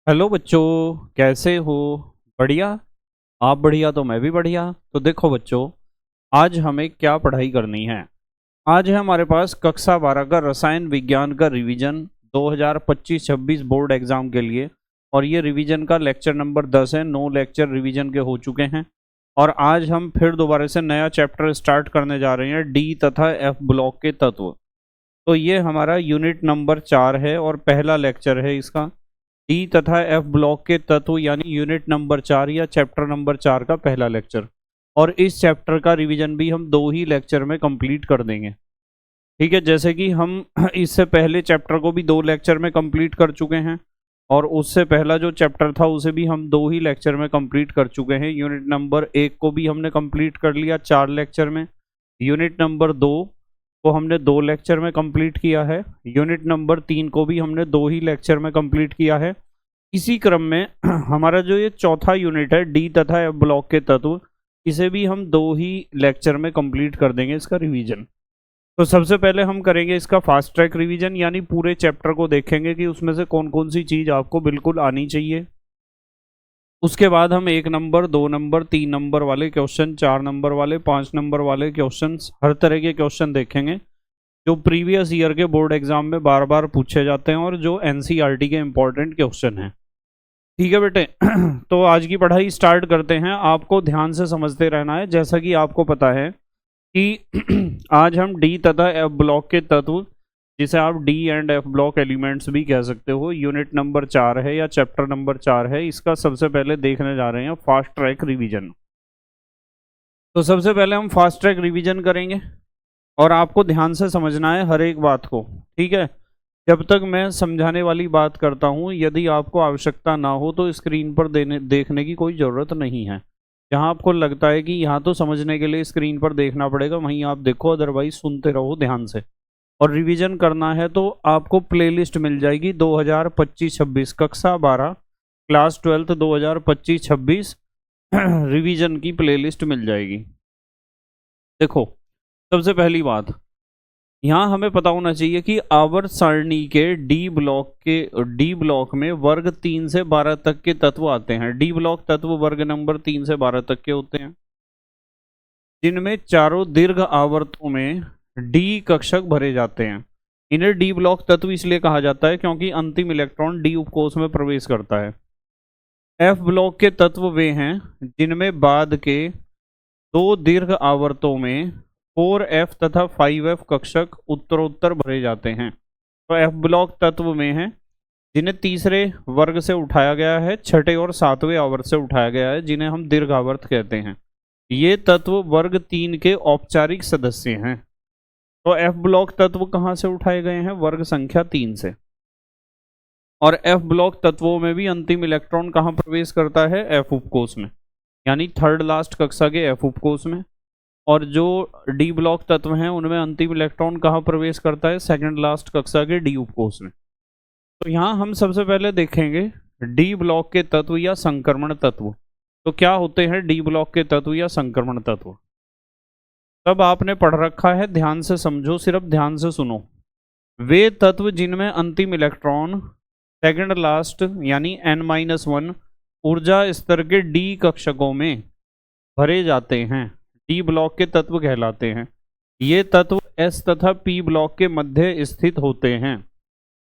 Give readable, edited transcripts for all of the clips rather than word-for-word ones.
Hello बच्चों, कैसे हो? बढ़िया। आप बढ़िया तो मैं भी बढ़िया। तो देखो बच्चों, आज हमें क्या पढ़ाई करनी है। आज है हमारे पास कक्षा 12 का रसायन विज्ञान का रिवीजन 2025-26 बोर्ड एग्जाम के लिए। और ये रिवीजन का लेक्चर नंबर 10 है। 9 लेक्चर रिवीजन के हो चुके हैं। और आज हम फिर दोबारा से नया चैप्टर स्टार्ट करने जा रहे हैं, डी तथा एफ ब्लॉक के तत्व। तो ये हमारा यूनिट नंबर 4 है और पहला लेक्चर है इसका। डी तथा एफ ब्लॉक के तत्व यानी यूनिट नंबर 4 या चैप्टर नंबर 4 का पहला लेक्चर। और इस चैप्टर का रिवीजन भी हम 2 ही लेक्चर में कंप्लीट कर देंगे। ठीक है, जैसे कि हम इससे पहले चैप्टर को भी 2 लेक्चर में कंप्लीट कर चुके हैं। और उससे पहला जो चैप्टर था उसे भी हम 2 ही लेक्चर में कंप्लीट कर चुके हैं। यूनिट नंबर 1 को भी हमने कंप्लीट कर लिया 4 लेक्चर में। यूनिट नंबर 2 को हमने 2 लेक्चर में कंप्लीट किया है। यूनिट नंबर 3 को भी हमने 2 ही लेक्चर में कंप्लीट किया है। इसी क्रम में हमारा जो ये चौथा यूनिट है, डी तथा एफ ब्लॉक के तत्व, इसे भी हम 2 ही लेक्चर में कंप्लीट कर देंगे इसका रिवीजन। तो सबसे पहले हम करेंगे इसका फास्ट ट्रैक रिवीजन, यानी पूरे चैप्टर को देखेंगे कि उसमें से कौन कौन सी चीज़ आपको बिल्कुल आनी चाहिए। उसके बाद हम 1 नंबर, 2 नंबर, 3 नंबर वाले क्वेश्चन, 4 नंबर वाले, 5 नंबर वाले क्वेश्चन, हर तरह के क्वेश्चन देखेंगे जो प्रीवियस ईयर के बोर्ड एग्जाम में बार बार पूछे जाते हैं और जो एनसीईआरटी के इंपॉर्टेंट क्वेश्चन हैं। ठीक है बेटे। तो आज की पढ़ाई स्टार्ट करते हैं। आपको ध्यान से समझते रहना है। जैसा कि आपको पता है कि आज हम डी तथा एफ ब्लॉक के तत्व, जिसे आप D and F block elements भी कह सकते हो, यूनिट नंबर 4 है या चैप्टर नंबर 4 है, इसका सबसे पहले देखने जा रहे हैं फास्ट ट्रैक रिवीजन। तो सबसे पहले हम फास्ट ट्रैक रिवीजन करेंगे और आपको ध्यान से समझना है हर एक बात को। ठीक है, जब तक मैं समझाने वाली बात करता हूँ, यदि आपको आवश्यकता ना हो तो स्क्रीन पर देखने की कोई ज़रूरत नहीं है। जहाँ आपको लगता है कि यहाँ तो समझने के लिए स्क्रीन पर देखना पड़ेगा, वहीं आप देखो, अदरवाइज सुनते रहो ध्यान से। और रिवीजन करना है तो आपको प्लेलिस्ट मिल जाएगी 2025-26 कक्षा 12 क्लास 12 2025-26 रिवीजन की प्लेलिस्ट मिल जाएगी। देखो, सबसे पहली बात, यहाँ हमें पता होना चाहिए कि आवर्त सारणी के डी ब्लॉक में वर्ग 3 से 12 तक के तत्व आते हैं। डी ब्लॉक तत्व वर्ग नंबर 3 से 12 तक के होते हैं, जिनमें चारों दीर्घ आवर्तों में डी कक्षक भरे जाते हैं। इन्हें डी ब्लॉक तत्व इसलिए कहा जाता है क्योंकि अंतिम इलेक्ट्रॉन डी उपकोष में प्रवेश करता है। एफ ब्लॉक के तत्व वे हैं जिनमें बाद के 2 दीर्घ आवर्तों में 4F तथा 5F कक्षक उत्तरोत्तर भरे जाते हैं। तो एफ ब्लॉक तत्व में हैं जिन्हें तीसरे वर्ग से उठाया गया है, छठे और सातवें आवर्त से उठाया गया है, जिन्हें हम दीर्घावर्त कहते हैं। ये तत्व वर्ग 3 के औपचारिक सदस्य हैं। तो एफ ब्लॉक तत्व कहाँ से उठाए गए हैं? वर्ग संख्या 3 से। और एफ ब्लॉक तत्वों में भी अंतिम इलेक्ट्रॉन कहाँ प्रवेश करता है? एफ उपकोष में, यानी थर्ड लास्ट कक्षा के एफ उपकोष में। और जो डी ब्लॉक तत्व हैं उनमें अंतिम इलेक्ट्रॉन कहाँ प्रवेश करता है? सेकंड लास्ट कक्षा के डी उपकोष में। तो यहाँ हम सबसे पहले देखेंगे डी ब्लॉक के तत्व या संक्रमण तत्व। तो क्या होते हैं डी ब्लॉक के तत्व या संक्रमण तत्व? तब आपने पढ़ रखा है, ध्यान से समझो, सिर्फ ध्यान से सुनो। वे तत्व जिनमें अंतिम इलेक्ट्रॉन सेकंड लास्ट यानी n-1 ऊर्जा स्तर के डी कक्षकों में भरे जाते हैं, डी ब्लॉक के तत्व कहलाते हैं। ये तत्व एस तथा पी ब्लॉक के मध्य स्थित होते हैं,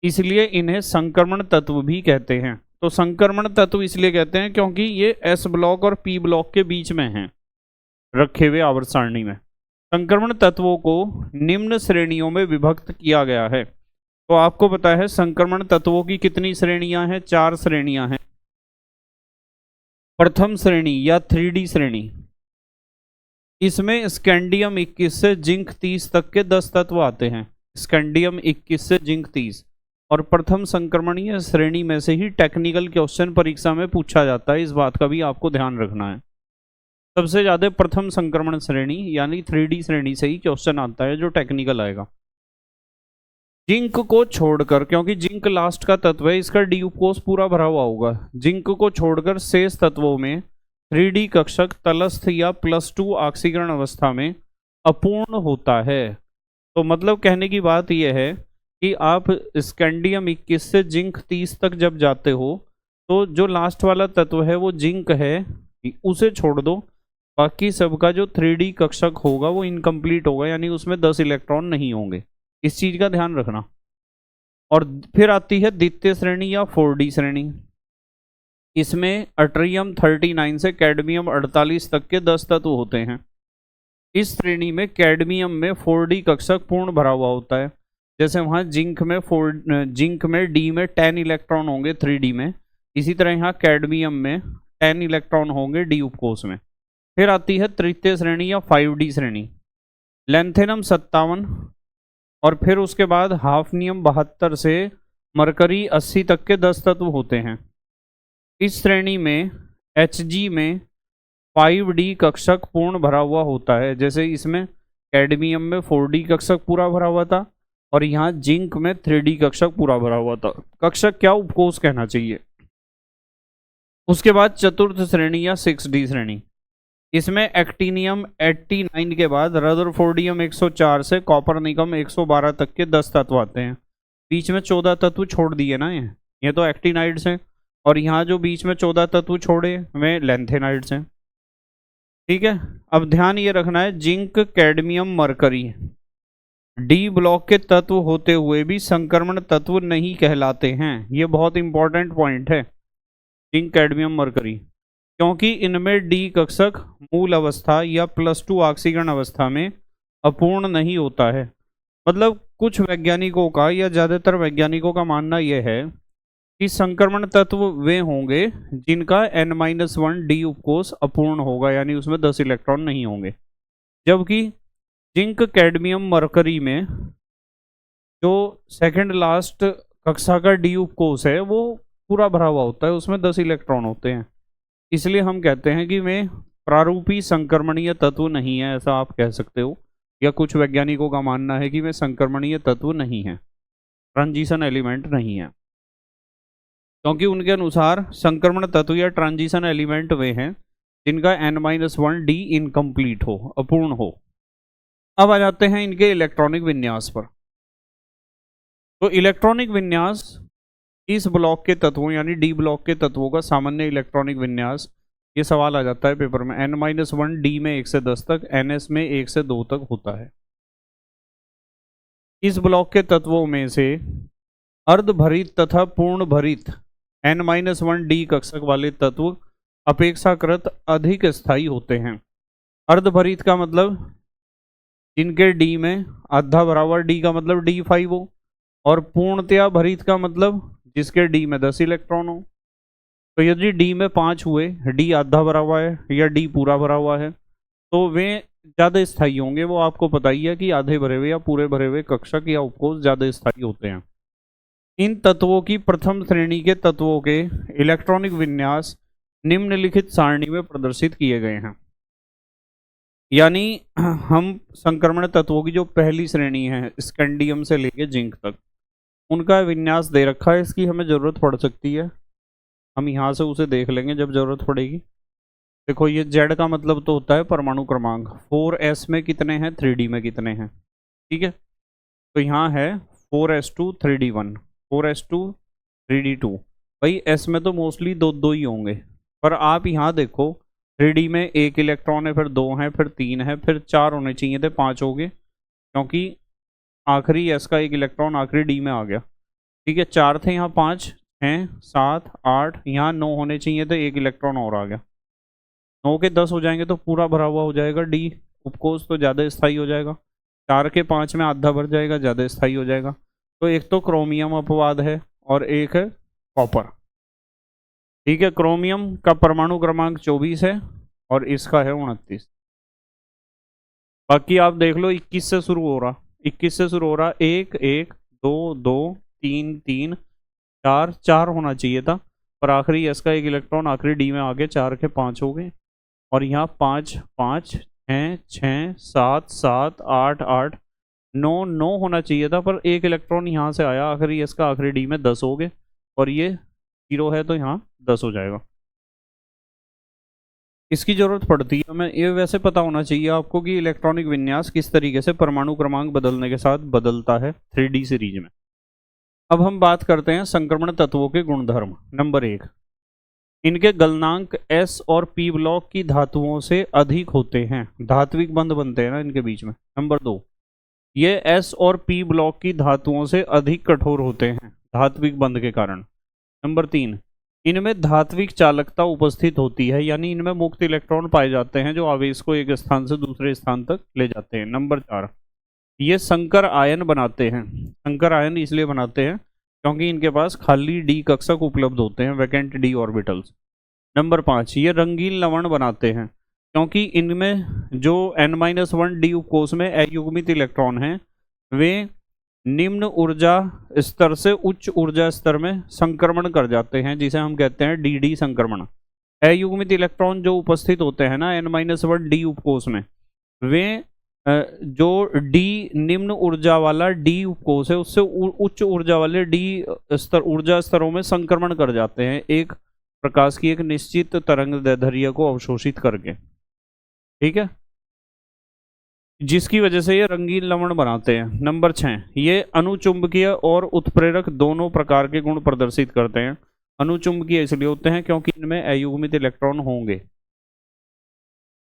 इसलिए इन्हें संक्रमण तत्व भी कहते हैं। तो संक्रमण तत्व इसलिए कहते हैं क्योंकि ये एस ब्लॉक और पी ब्लॉक के बीच में हैं, रखे हुए आवर्त सारणी में। संक्रमण तत्वों को निम्न श्रेणियों में विभक्त किया गया है। तो आपको पता है संक्रमण तत्वों की कितनी श्रेणियां हैं? 4 श्रेणियां हैं। प्रथम श्रेणी या 3D श्रेणी, इसमें स्कैंडियम 21 से जिंक 30 तक के 10 तत्व आते हैं। स्कैंडियम 21 से जिंक 30। और प्रथम संक्रमणीय श्रेणी में से ही टेक्निकल क्वेश्चन परीक्षा में पूछा जाता है, इस बात का भी आपको ध्यान रखना है। सबसे ज्यादा प्रथम संक्रमण श्रेणी यानी 3D श्रेणी से ही क्वेश्चन आता है जो टेक्निकल आएगा। जिंक को छोड़कर, क्योंकि जिंक लास्ट का तत्व है, इसका डी उपकोष पूरा भरा हुआ होगा। जिंक को छोड़कर शेष तत्वों में 3D कक्षक तलस्थ या +2 ऑक्सीकरण अवस्था में अपूर्ण होता है। तो मतलब कहने की बात यह है कि आप स्कैंडियम 21 से जिंक 30 तक जब जाते हो तो जो लास्ट वाला तत्व है वो जिंक है, उसे छोड़ दो, बाकी सबका जो 3D कक्षक होगा वो इनकम्प्लीट होगा, यानी उसमें 10 इलेक्ट्रॉन नहीं होंगे। इस चीज का ध्यान रखना। और फिर आती है द्वितीय श्रेणी या 4D श्रेणी। इसमें अट्रियम 39 से कैडमियम 48 तक के 10 तत्व होते हैं। इस श्रेणी में कैडमियम में 4D कक्षक पूर्ण भरा हुआ होता है। जैसे वहाँ जिंक में डी में 10 इलेक्ट्रॉन होंगे 3D में, इसी तरह यहाँ कैडमियम में 10 इलेक्ट्रॉन होंगे डी उपकोष में। फिर आती है तृतीय श्रेणी या 5D श्रेणी। लेंथेनम 57 और फिर उसके बाद हाफनियम 72 से मरकरी 80 तक के 10 तत्व होते हैं। इस श्रेणी में Hg में 5D कक्षक पूर्ण भरा हुआ होता है। जैसे इसमें कैडमियम में 4D कक्षक पूरा भरा हुआ था और यहाँ जिंक में 3D कक्षक पूरा भरा हुआ था। कक्षक क्या, उपकोष कहना चाहिए। उसके बाद चतुर्थ श्रेणी या 6D श्रेणी। इसमें एक्टिनियम 89 के बाद रदरफोर्डियम 104 से कॉपरनिकम 112 तक के 10 तत्व आते हैं। बीच में 14 तत्व छोड़ दिए ना, ये तो एक्टिनाइड्स हैं, और यहाँ जो बीच में 14 तत्व छोड़े वे लेंथेनाइड्स हैं। ठीक है, अब ध्यान ये रखना है, zinc cadmium mercury D block के तत्व होते हुए भी संक्रमण तत्व नहीं कहलाते हैं। ये बहुत इंपॉर्टेंट पॉइंट है, जिंक कैडमियम मरकरी, क्योंकि इनमें डी कक्षक मूल अवस्था या +2 ऑक्सीकरण अवस्था में अपूर्ण नहीं होता है। मतलब कुछ वैज्ञानिकों का या ज़्यादातर वैज्ञानिकों का मानना यह है कि संक्रमण तत्व वे होंगे जिनका N-1 डी उपकोष अपूर्ण होगा, यानी उसमें 10 इलेक्ट्रॉन नहीं होंगे। जबकि जिंक कैडमियम मरकरी में जो सेकंड लास्ट कक्षा का डी उपकोष है वो पूरा भरा हुआ होता है, उसमें 10 इलेक्ट्रॉन होते हैं। इसलिए हम कहते हैं कि वे प्रारूपी संक्रमणीय तत्व नहीं है, ऐसा आप कह सकते हो, या कुछ वैज्ञानिकों का मानना है कि वे संक्रमणीय तत्व नहीं है, ट्रांजिशन एलिमेंट नहीं है, क्योंकि उनके अनुसार संक्रमण तत्व या ट्रांजिशन एलिमेंट वे हैं जिनका N-1 डी इनकम्प्लीट हो, अपूर्ण हो। अब आ जाते हैं इनके इलेक्ट्रॉनिक विन्यास पर। तो इलेक्ट्रॉनिक विन्यास इस ब्लॉक के तत्वों यानी डी ब्लॉक के तत्वों का सामान्य इलेक्ट्रॉनिक विन्यास, ये सवाल आ जाता है पेपर में। N-1 डी में 1 से 10 तक, Ns में 1 से 2 तक होता है। इस ब्लॉक के तत्वों में से अर्धभरित तथा पूर्ण भरित N-1 डी कक्षक वाले तत्व अपेक्षाकृत अधिक स्थायी होते हैं। अर्धभरित का मतलब जिनके डी में आधा भरा हुआ, डी का मतलब D5 हो, और पूर्णतया भरित का मतलब जिसके डी में 10 इलेक्ट्रॉन हो। तो यदि डी में 5 हुए, डी आधा भरा हुआ है या डी पूरा भरा हुआ है, तो वे ज़्यादा स्थायी होंगे। वो आपको पता ही है कि आधे भरे हुए या पूरे भरे हुए कक्षक या उपकोष ज़्यादा स्थायी होते हैं। इन तत्वों की प्रथम श्रेणी के तत्वों के इलेक्ट्रॉनिक विन्यास निम्नलिखित सारणी में प्रदर्शित किए गए हैं। यानी हम संक्रमण तत्वों की जो पहली श्रेणी है स्कैंडियम से लेके जिंक तक, उनका विन्यास दे रखा है। इसकी हमें ज़रूरत पड़ सकती है, हम यहाँ से उसे देख लेंगे जब ज़रूरत पड़ेगी। देखो, ये Z का मतलब तो होता है परमाणु क्रमांक। 4s में कितने हैं, 3D में कितने हैं। ठीक है, तो यहाँ है 4s2 3d1, 4s2 3d2। भाई s में तो मोस्टली दो ही होंगे, पर आप यहाँ देखो 3D में 1 इलेक्ट्रॉन है, फिर 2 है, फिर 3 है, फिर 4 होने चाहिए थे, 5 हो गए, क्योंकि आखिरी s का 1 इलेक्ट्रॉन आखिरी D में आ गया। ठीक है, 4 थे, यहाँ 5, 6, 7, 8, यहाँ 9 होने चाहिए थे, 1 इलेक्ट्रॉन और आ गया। 9 के 10 हो जाएंगे तो पूरा भरा हुआ हो जाएगा डी उपकोष, तो ज़्यादा स्थायी हो जाएगा। 4 के 5 में आधा भर जाएगा, ज़्यादा स्थायी हो जाएगा। तो एक तो क्रोमियम अपवाद है और एक है कॉपर। ठीक है, क्रोमियम का परमाणु क्रमांक 24 है और इसका है 29। बाकी आप देख लो, 21 से शुरू हो रहा, 21 से शुरू हो रहा, 1 1 2 2 3 3 4 4 होना चाहिए था, पर आखिरी एस का 1 इलेक्ट्रॉन आखिरी डी में आ गया, 4 के 5 हो गए, और यहाँ 5 5 6 6 7 7 8 8 9 9 होना चाहिए था, पर 1 इलेक्ट्रॉन यहाँ से आया आखिरी एस का आखिरी डी में, 10 हो गए, और ये 0 है तो यहाँ 10 हो जाएगा। इसकी जरूरत पड़ती है हमें, ये वैसे पता होना चाहिए आपको कि इलेक्ट्रॉनिक विन्यास किस तरीके से परमाणु क्रमांक बदलने के साथ बदलता है 3D सीरीज में। अब हम बात करते हैं संक्रमण तत्वों के गुणधर्म। नंबर 1, इनके गलनांक S और P ब्लॉक की धातुओं से अधिक होते हैं। धात्विक बंध बनते हैं ना इनके बीच में। नंबर 2, ये S और P ब्लॉक की धातुओं से अधिक कठोर होते हैं धात्विक बंध के कारण। नंबर 3, इनमें धात्विक चालकता उपस्थित होती है, यानी इनमें मुक्त इलेक्ट्रॉन पाए जाते हैं जो आवेश को एक स्थान से दूसरे स्थान तक ले जाते हैं। नंबर 4, ये संकर आयन बनाते हैं। संकर आयन इसलिए बनाते हैं क्योंकि इनके पास खाली डी कक्षक उपलब्ध होते हैं, वैकेंट डी ऑर्बिटल्स। नंबर 5, ये रंगीन लवण बनाते हैं क्योंकि इनमें जो N-1 डी उपकोष में अयुग्मित इलेक्ट्रॉन हैं वे निम्न ऊर्जा स्तर से उच्च ऊर्जा स्तर में संक्रमण कर जाते हैं, जिसे हम कहते हैं डी संक्रमण। अयुग्मित इलेक्ट्रॉन जो उपस्थित होते हैं ना N-1 डी उपकोष में, वे जो डी निम्न ऊर्जा वाला डी उपकोष है उससे उच्च ऊर्जा वाले डी स्तर ऊर्जा स्तरों में संक्रमण कर जाते हैं, एक प्रकाश की एक निश्चित तरंग दैर्ध्य को अवशोषित करके। ठीक है, जिसकी वजह से ये रंगीन लवण बनाते हैं। नंबर 6, ये अनुचुंबकीय और उत्प्रेरक दोनों प्रकार के गुण प्रदर्शित करते हैं। अनुचुंबकीय इसलिए होते हैं क्योंकि इनमें अयुग्मित इलेक्ट्रॉन होंगे।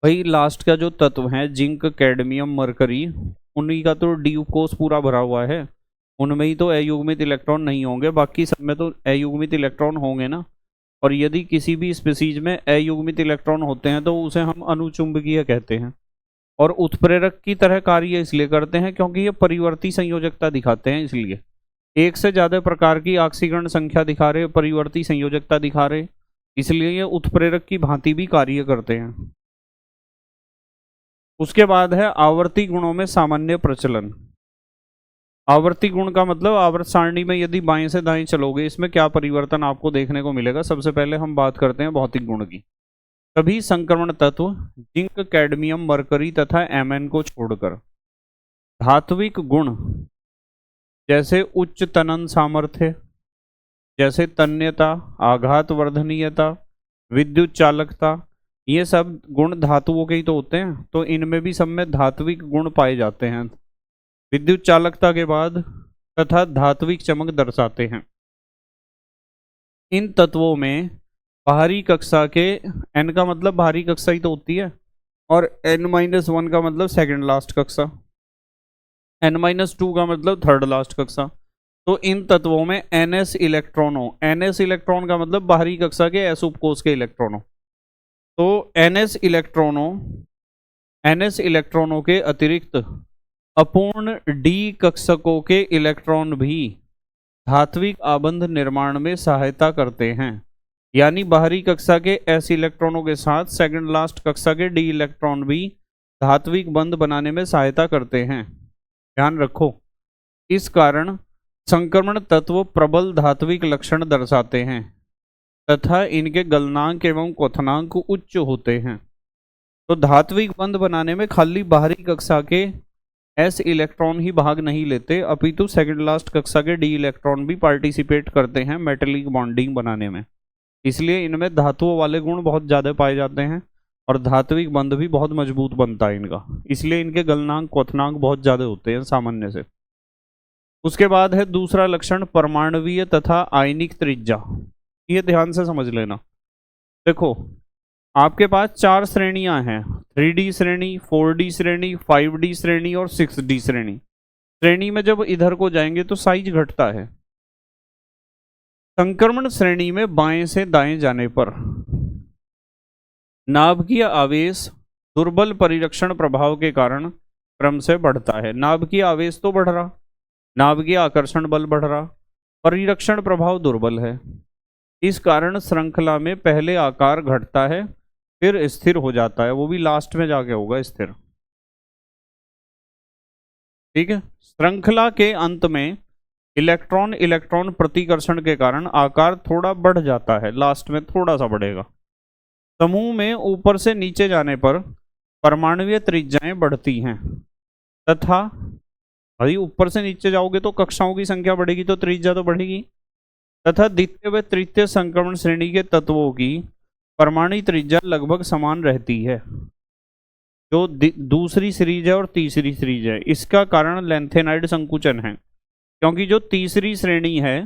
भाई लास्ट का जो तत्व है जिंक, कैडमियम, मरकरी, उन्हीं का तो डी उपकोष पूरा भरा हुआ है, उनमें ही तो अयुग्मित इलेक्ट्रॉन नहीं होंगे, बाकी सब में तो अयुग्मित इलेक्ट्रॉन होंगे ना। और यदि किसी भी स्पीसीज में अयुग्मित इलेक्ट्रॉन होते हैं तो उसे हम अनुचुंबकीय कहते हैं। और उत्प्रेरक की तरह कार्य इसलिए करते हैं क्योंकि ये परिवर्ती संयोजकता दिखाते हैं, इसलिए एक से ज्यादा प्रकार की ऑक्सीकरण संख्या दिखा रहे, परिवर्ती संयोजकता दिखा रहे, इसलिए ये उत्प्रेरक की भांति भी कार्य करते हैं। उसके बाद है आवर्ती गुणों में सामान्य प्रचलन। आवर्ती गुण का मतलब आवर्त सारणी में यदि बाएं से दाएं चलोगे इसमें क्या परिवर्तन आपको देखने को मिलेगा। सबसे पहले हम बात करते हैं भौतिक गुण की। सभी संक्रमण तत्व जिंक, कैडमियम, मरकरी तथा Mn को छोड़कर धात्विक गुण जैसे उच्च तनन सामर्थ्य, जैसे तन्यता, आघात वर्धनीयता, विद्युत चालकता, ये सब गुण धातुओं के ही तो होते हैं, तो इनमें भी सब में धात्विक गुण पाए जाते हैं। विद्युत चालकता के बाद तथा धात्विक चमक दर्शाते हैं। इन तत्वों में बाहरी कक्षा के N का मतलब बाहरी कक्षा ही तो होती है, और N-1 का मतलब सेकंड लास्ट कक्षा, N-2 का मतलब थर्ड लास्ट कक्षा। तो इन तत्वों में NS इलेक्ट्रॉनों, NS इलेक्ट्रॉन का मतलब बाहरी कक्षा के S उपकोष के इलेक्ट्रॉनों, तो NS इलेक्ट्रॉनों के अतिरिक्त अपूर्ण डी कक्षकों के इलेक्ट्रॉन भी धात्विक आबंध निर्माण में सहायता करते हैं। यानी बाहरी कक्षा के S इलेक्ट्रॉनों के साथ सेकंड लास्ट कक्षा के डी इलेक्ट्रॉन भी धात्विक बंध बनाने में सहायता करते हैं। ध्यान रखो, इस कारण संक्रमण तत्व प्रबल धात्विक लक्षण दर्शाते हैं तथा इनके गलनांक एवं क्वथनांक उच्च होते हैं। तो धात्विक बंध बनाने में खाली बाहरी कक्षा के S इलेक्ट्रॉन ही भाग नहीं लेते, अपितु सेकंड लास्ट कक्षा के डी इलेक्ट्रॉन भी पार्टिसिपेट करते हैं मेटेलिक बॉन्डिंग बनाने में। इसलिए इनमें धातुओं वाले गुण बहुत ज़्यादा पाए जाते हैं और धात्विक बंध भी बहुत मजबूत बनता है इनका, इसलिए इनके गलनांक क्वथनांक बहुत ज़्यादा होते हैं सामान्य से। उसके बाद है दूसरा लक्षण परमाणुवीय तथा आयनिक त्रिज्या। ये ध्यान से समझ लेना। देखो आपके पास 4 श्रेणियां हैं, 3D श्रेणी, 4D श्रेणी, 5D श्रेणी और 6D श्रेणी। श्रेणी में जब इधर को जाएंगे तो साइज घटता है। संक्रमण श्रेणी में बाएं से दाएं जाने पर नाभिकीय आवेश दुर्बल परिरक्षण प्रभाव के कारण क्रम से बढ़ता है। नाभिकीय आवेश तो बढ़ रहा, नाभिकीय आकर्षण बल बढ़ रहा, परिरक्षण प्रभाव दुर्बल है। इस कारण श्रृंखला में पहले आकार घटता है फिर स्थिर हो जाता है, वो भी लास्ट में जाके होगा स्थिर। ठीक है, श्रृंखला के अंत में इलेक्ट्रॉन इलेक्ट्रॉन प्रतिकर्षण के कारण आकार थोड़ा बढ़ जाता है, लास्ट में थोड़ा सा बढ़ेगा। समूह में ऊपर से नीचे जाने पर परमाणुवीय त्रिज्याएं बढ़ती हैं तथा भाई ऊपर से नीचे जाओगे तो कक्षाओं की संख्या बढ़ेगी तो त्रिज्या तो बढ़ेगी, तथा द्वितीय व तृतीय संक्रमण श्रेणी के तत्वों की परमाणु त्रिज्या लगभग समान रहती है। जो दूसरी सीरीज है और तीसरी सीरीज है, इसका कारण लेंथेनाइड संकुचन है, क्योंकि जो तीसरी श्रेणी है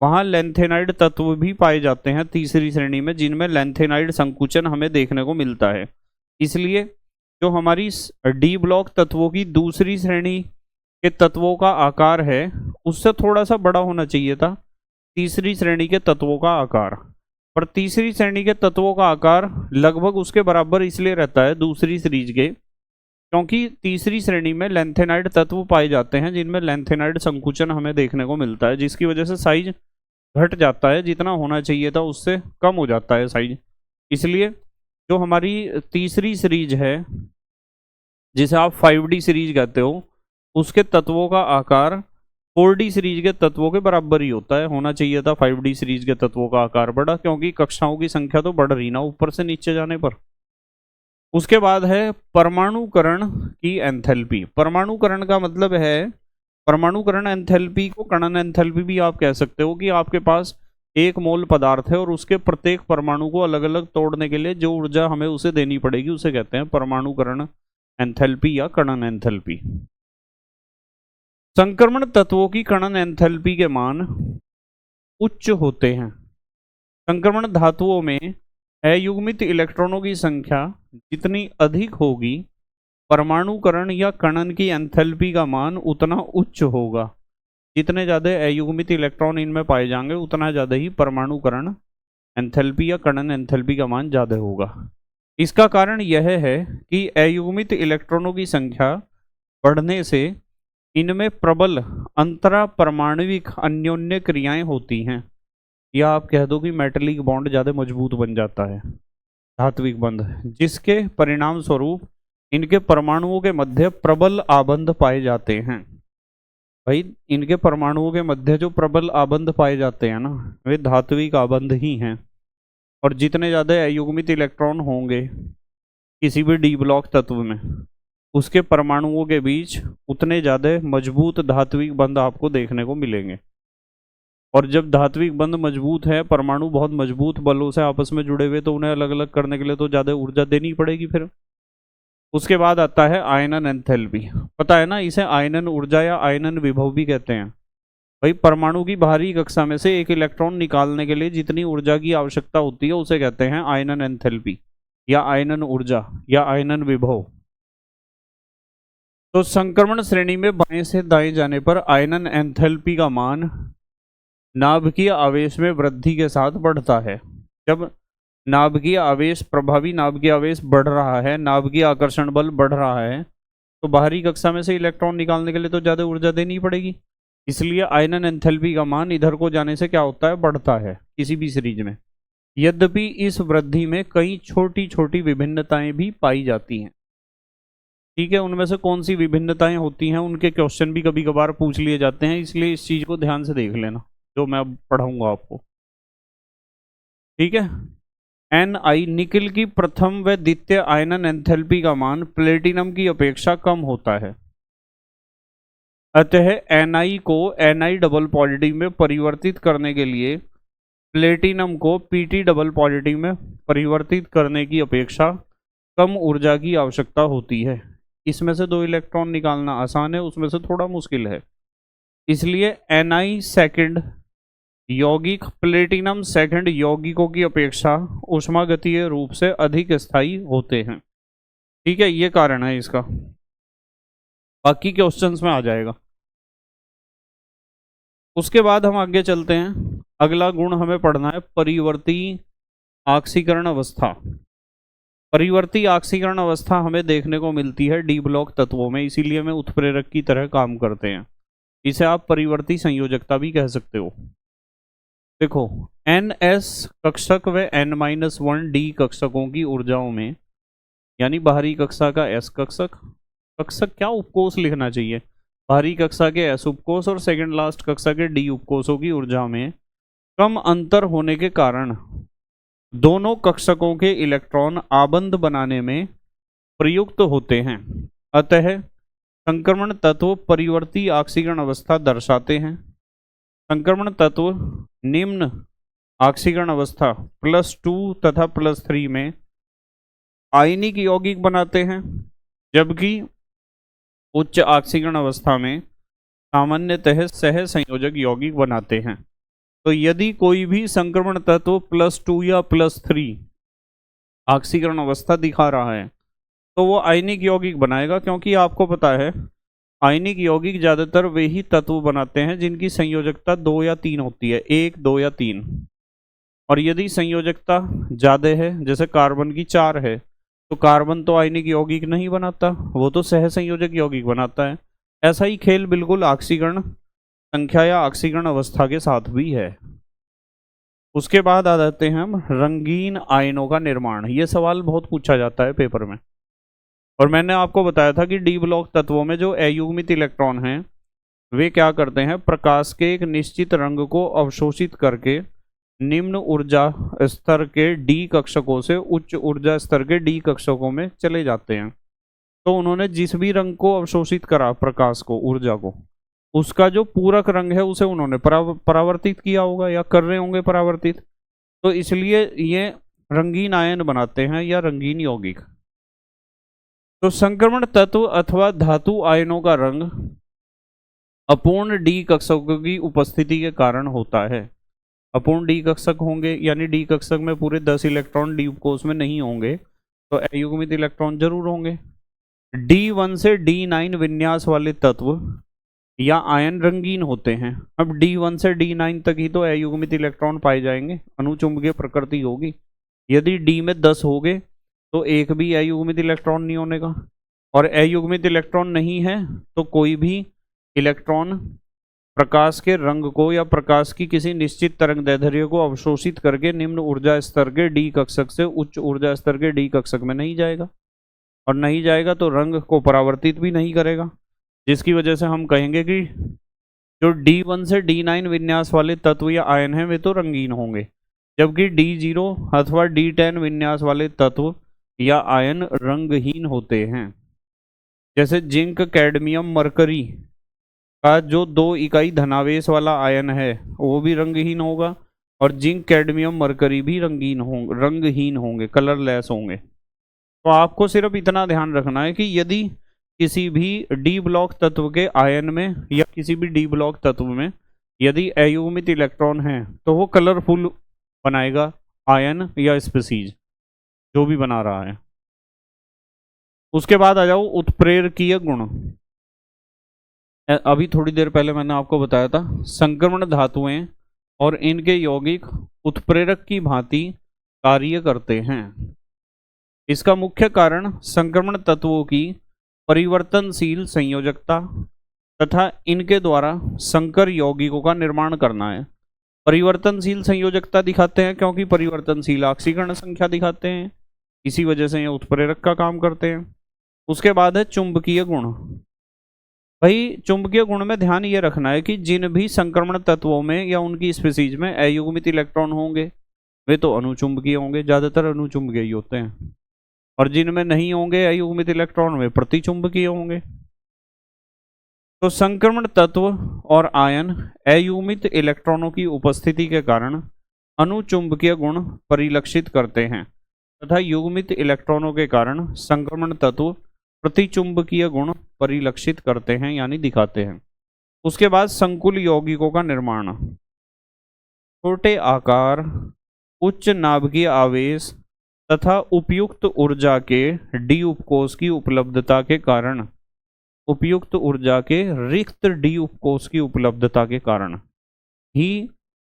वहाँ लैंथेनाइड तत्व भी पाए जाते हैं तीसरी श्रेणी में, जिनमें लैंथेनाइड संकुचन हमें देखने को मिलता है। इसलिए जो हमारी डी ब्लॉक तत्वों की दूसरी श्रेणी के तत्वों का आकार है उससे थोड़ा सा बड़ा होना चाहिए था तीसरी श्रेणी के तत्वों का आकार, पर तीसरी श्रेणी के तत्वों का आकार लगभग उसके बराबर इसलिए रहता है दूसरी सीरीज के, क्योंकि तीसरी श्रेणी में लैंथेनाइड तत्व पाए जाते हैं जिनमें लैंथेनाइड संकुचन हमें देखने को मिलता है, जिसकी वजह से साइज घट जाता है, जितना होना चाहिए था उससे कम हो जाता है साइज। इसलिए जो हमारी तीसरी सीरीज है जिसे आप 5D सीरीज कहते हो, उसके तत्वों का आकार 4D सीरीज के तत्वों के बराबर ही होता है। होना चाहिए था 5D सीरीज के तत्वों का आकार बड़ा, क्योंकि कक्षाओं की संख्या तो बढ़ रही ना ऊपर से नीचे जाने पर। उसके बाद है परमाणुकरण की एंथैल्पी। परमाणुकरण का मतलब है, परमाणुकरण एंथैल्पी को कणन एंथैल्पी भी आप कह सकते हो, कि आपके पास एक मोल पदार्थ है और उसके प्रत्येक परमाणु को अलग अलग तोड़ने के लिए जो ऊर्जा हमें उसे देनी पड़ेगी उसे कहते हैं परमाणुकरण एंथैल्पी या कणन एंथैल्पी। संक्रमण तत्वों की कणन एंथैल्पी के मान उच्च होते हैं। संक्रमण धातुओं में अयुग्मित इलेक्ट्रॉनों की संख्या जितनी अधिक होगी, परमाणुकरण या कणन की एंथैल्पी का मान उतना उच्च होगा। जितने ज़्यादा अयुग्मित इलेक्ट्रॉन इनमें पाए जाएंगे उतना ज़्यादा ही परमाणुकरण एंथैल्पी या कणन एंथैल्पी का मान ज़्यादा होगा। इसका कारण यह है कि अयुग्मित इलेक्ट्रॉनों की संख्या बढ़ने से इनमें प्रबल अंतरा परमाणविक अन्योन्य क्रियाएं होती हैं, या आप कह दो कि मेटलिक बॉन्ड ज़्यादा मजबूत बन जाता है, धात्विक बंध, जिसके परिणाम स्वरूप इनके परमाणुओं के मध्य प्रबल आबंध पाए जाते हैं। भाई इनके परमाणुओं के मध्य जो प्रबल आबंध पाए जाते हैं ना, वे धात्विक आबंध ही हैं। और जितने ज़्यादा अयुग्मित इलेक्ट्रॉन होंगे किसी भी डी ब्लॉक तत्व में, उसके परमाणुओं के बीच उतने ज़्यादा मजबूत धात्विक बंध आपको देखने को मिलेंगे। और जब धात्विक बंध मजबूत है, परमाणु बहुत मजबूत बलों से आपस में जुड़े हुए, तो उन्हें अलग अलग करने के लिए तो ज़्यादा ऊर्जा देनी पड़ेगी फिर। उसके बाद आता है आयनन एंथैल्पी। पता है ना, इसे आयनन ऊर्जा या आयनन विभव भी कहते हैं। भाई परमाणु की बाहरी कक्षा में से एक इलेक्ट्रॉन निकालने के लिए जितनी ऊर्जा की आवश्यकता होती है उसे कहते हैं आयनन एंथैल्पी या आयनन ऊर्जा या आयनन विभव। तो संक्रमण श्रेणी में बाएं से दाएं जाने पर आयनन एंथैल्पी का मान नाभिकीय आवेश में वृद्धि के साथ बढ़ता है। जब नाभिकीय आवेश, प्रभावी नाभिकीय आवेश बढ़ रहा है, नाभिकीय आकर्षण बल बढ़ रहा है, तो बाहरी कक्षा में से इलेक्ट्रॉन निकालने के लिए तो ज़्यादा ऊर्जा देनी पड़ेगी। इसलिए आयनन एंथैल्पी का मान इधर को जाने से क्या होता है, बढ़ता है किसी भी सीरीज में। यद्यपि इस वृद्धि में कई छोटी छोटी विभिन्नताएं भी पाई जाती हैं। ठीक है, उनमें से कौन सी विभिन्नताएं होती हैं उनके क्वेश्चन भी कभी कभार पूछ लिए जाते हैं, इसलिए इस चीज को ध्यान से देख लेना जो मैं अब पढ़ाऊंगा आपको। ठीक है, Ni निकिल की प्रथम व द्वितीय आयनन एंथैल्पी का मान प्लेटिनम की अपेक्षा कम होता है। अतः Ni को Ni डबल पॉजिटिव में परिवर्तित करने के लिए प्लेटिनम को Pt डबल पॉजिटिव में परिवर्तित करने की अपेक्षा कम ऊर्जा की आवश्यकता होती है। इसमें से 2 इलेक्ट्रॉन निकालना आसान है, उसमें से थोड़ा मुश्किल है। इसलिए Ni सेकंड यौगिक प्लेटिनम सेकंड यौगिकों की अपेक्षा ऊष्मागतीय रूप से अधिक स्थायी होते हैं। ठीक है, ये कारण है इसका, बाकी क्वेश्चंस में आ जाएगा। उसके बाद हम आगे चलते हैं। अगला गुण हमें पढ़ना है परिवर्ती आक्सीकरण अवस्था। परिवर्ती आक्सीकरण अवस्था हमें देखने को मिलती है डी ब्लॉक तत्वों में, इसीलिए में उत्प्रेरक की तरह काम करते हैं। इसे आप परिवर्ती संयोजकता भी कह सकते हो। देखो, NS कक्षक व N-1D कक्षकों की ऊर्जाओं में, यानी बाहरी कक्षा का S कक्षक, कक्षक क्या उपकोष लिखना चाहिए, बाहरी कक्षा के S उपकोष और सेकंड लास्ट कक्षा के D उपकोषों की ऊर्जा में कम अंतर होने के कारण दोनों कक्षकों के इलेक्ट्रॉन आबंध बनाने में प्रयुक्त होते हैं। अतः संक्रमण तत्व परिवर्ती आक्सीकरण अवस्था दर्शाते हैं। संक्रमण तत्व निम्न आक्सीकरण अवस्था +2 तथा +3 में आयनिक यौगिक बनाते हैं, जबकि उच्च आक्सीकरण अवस्था में सामान्यतः सह संयोजक यौगिक बनाते हैं। तो यदि कोई भी संक्रमण तत्व +2 या +3 ऑक्सीकरण अवस्था दिखा रहा है तो वो आयनिक यौगिक बनाएगा, क्योंकि आपको पता है आयनिक यौगिक ज्यादातर वे ही तत्व बनाते हैं जिनकी संयोजकता 2 या 3 होती है, 1, 2 या 3। और यदि संयोजकता ज्यादा है, जैसे कार्बन की 4 है, तो कार्बन तो आयनिक यौगिक नहीं बनाता, वो तो सह संयोजक यौगिक बनाता है। ऐसा ही खेल बिल्कुल ऑक्सीकरण संख्या या ऑक्सीकरण अवस्था के साथ भी है। उसके बाद आ जाते हैं हम रंगीन आयनों का निर्माण। ये सवाल बहुत पूछा जाता है पेपर में, और मैंने आपको बताया था कि डी ब्लॉक तत्वों में जो अयुग्मित इलेक्ट्रॉन हैं वे क्या करते हैं, प्रकाश के एक निश्चित रंग को अवशोषित करके निम्न ऊर्जा स्तर के डी कक्षकों से उच्च ऊर्जा स्तर के डी कक्षकों में चले जाते हैं। तो उन्होंने जिस भी रंग को अवशोषित करा, प्रकाश को, ऊर्जा को, उसका जो पूरक रंग है उसे उन्होंने परावर्तित किया होगा या कर रहे होंगे परावर्तित, तो इसलिए ये रंगीन आयन बनाते हैं या रंगीन यौगिक। तो संक्रमण तत्व अथवा धातु आयनों का रंग अपूर्ण डी कक्षकों की उपस्थिति के कारण होता है। अपूर्ण डी कक्षक होंगे, यानी डी कक्षक में पूरे 10 इलेक्ट्रॉन डी कोष में नहीं होंगे, तो अयुग्मित इलेक्ट्रॉन जरूर होंगे। D1 से D9 विन्यास वाले तत्व या आयन रंगीन होते हैं। अब D1 से D9 तक ही तो अयुग्मित इलेक्ट्रॉन पाए जाएंगे, अनुचुंबकीय प्रकृति होगी। यदि D में 10 हो गए तो एक भी अयुग्मित इलेक्ट्रॉन नहीं होने का, और अयुग्मित इलेक्ट्रॉन नहीं है तो कोई भी इलेक्ट्रॉन प्रकाश के रंग को या प्रकाश की किसी निश्चित तरंग दैर्ध्य को अवशोषित करके निम्न ऊर्जा स्तर के डी कक्षक से उच्च ऊर्जा स्तर के डी कक्षक में नहीं जाएगा, और नहीं जाएगा तो रंग को परावर्तित भी नहीं करेगा, जिसकी वजह से हम कहेंगे कि जो D1 से D9 विन्यास वाले तत्व या आयन हैं वे तो रंगीन होंगे, जबकि D0 अथवा D10 विन्यास वाले तत्व या आयन रंगहीन होते हैं। जैसे जिंक, कैडमियम, मरकरी का जो 2 इकाई धनावेश वाला आयन है वो भी रंगहीन होगा, और जिंक, कैडमियम, मरकरी भी रंगहीन होंगे, कलरलेस होंगे। तो आपको सिर्फ इतना ध्यान रखना है कि यदि किसी भी डी ब्लॉक तत्व के आयन में या किसी भी डी ब्लॉक तत्व में यदि अयुग्मित इलेक्ट्रॉन है तो वो कलरफुल बनाएगा आयन या स्पीसीज जो भी बना रहा है। उसके बाद आ जाओ उत्प्रेरकीय गुण। अभी थोड़ी देर पहले मैंने आपको बताया था संक्रमण धातुएं और इनके यौगिक उत्प्रेरक की भांति कार्य करते हैं। इसका मुख्य कारण संक्रमण तत्वों की परिवर्तनशील संयोजकता तथा इनके द्वारा संकर यौगिकों का निर्माण करना है। परिवर्तनशील संयोजकता दिखाते हैं क्योंकि परिवर्तनशील ऑक्सीकरण संख्या दिखाते हैं, इसी वजह से ये उत्प्रेरक का काम करते हैं। उसके बाद है चुंबकीय गुण। भाई चुंबकीय गुण में ध्यान ये रखना है कि जिन भी संक्रमण तत्वों में या उनकी स्पीसीज में अयुग्मित इलेक्ट्रॉन होंगे वे तो अनुचुंबकीय होंगे, ज्यादातर अनुचुंबकीय ही होते हैं, और जिनमें नहीं होंगे अयुग्मित इलेक्ट्रॉन वे प्रतिचुंबकीय होंगे। तो संक्रमण तत्व और आयन अयुग्मित इलेक्ट्रॉनों की उपस्थिति के कारण अनुचुंबकीय गुण परिलक्षित करते हैं तथा युग्मित इलेक्ट्रॉनों के कारण संक्रमण तत्व प्रतिचुंबकीय गुण परिलक्षित करते हैं यानी दिखाते हैं। उसके बाद संकुल यौगिकों का निर्माण। छोटे आकार, उच्च नाभिकीय आवेश तथा उपयुक्त ऊर्जा के डी उपकोष की उपलब्धता के कारण उपयुक्त ऊर्जा के रिक्त डी उपकोष की उपलब्धता के कारण ही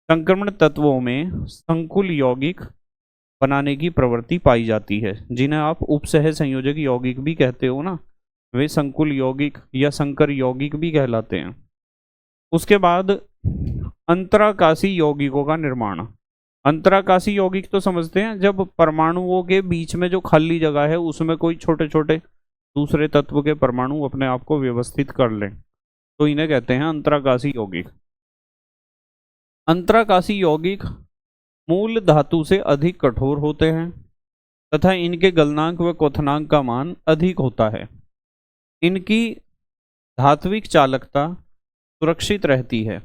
संक्रमण तत्वों में संकुल यौगिक बनाने की प्रवृत्ति पाई जाती है, जिन्हें आप उपसह संयोजक यौगिक भी कहते हो ना, वे संकुल यौगिक या संकर यौगिक भी कहलाते हैं। उसके बाद अंतराकाशी यौगिकों का निर्माण। अंतराकाशी यौगिक तो समझते हैं जब परमाणुओं के बीच में जो खाली जगह है उसमें कोई छोटे छोटे दूसरे तत्व के परमाणु अपने आप को व्यवस्थित कर लें, तो इन्हें कहते हैं अंतराकाशी यौगिक। अंतराकाशी यौगिक मूल धातु से अधिक कठोर होते हैं तथा इनके गलनांक व क्वथनांक का मान अधिक होता है। इनकी धात्विक चालकता सुरक्षित रहती है।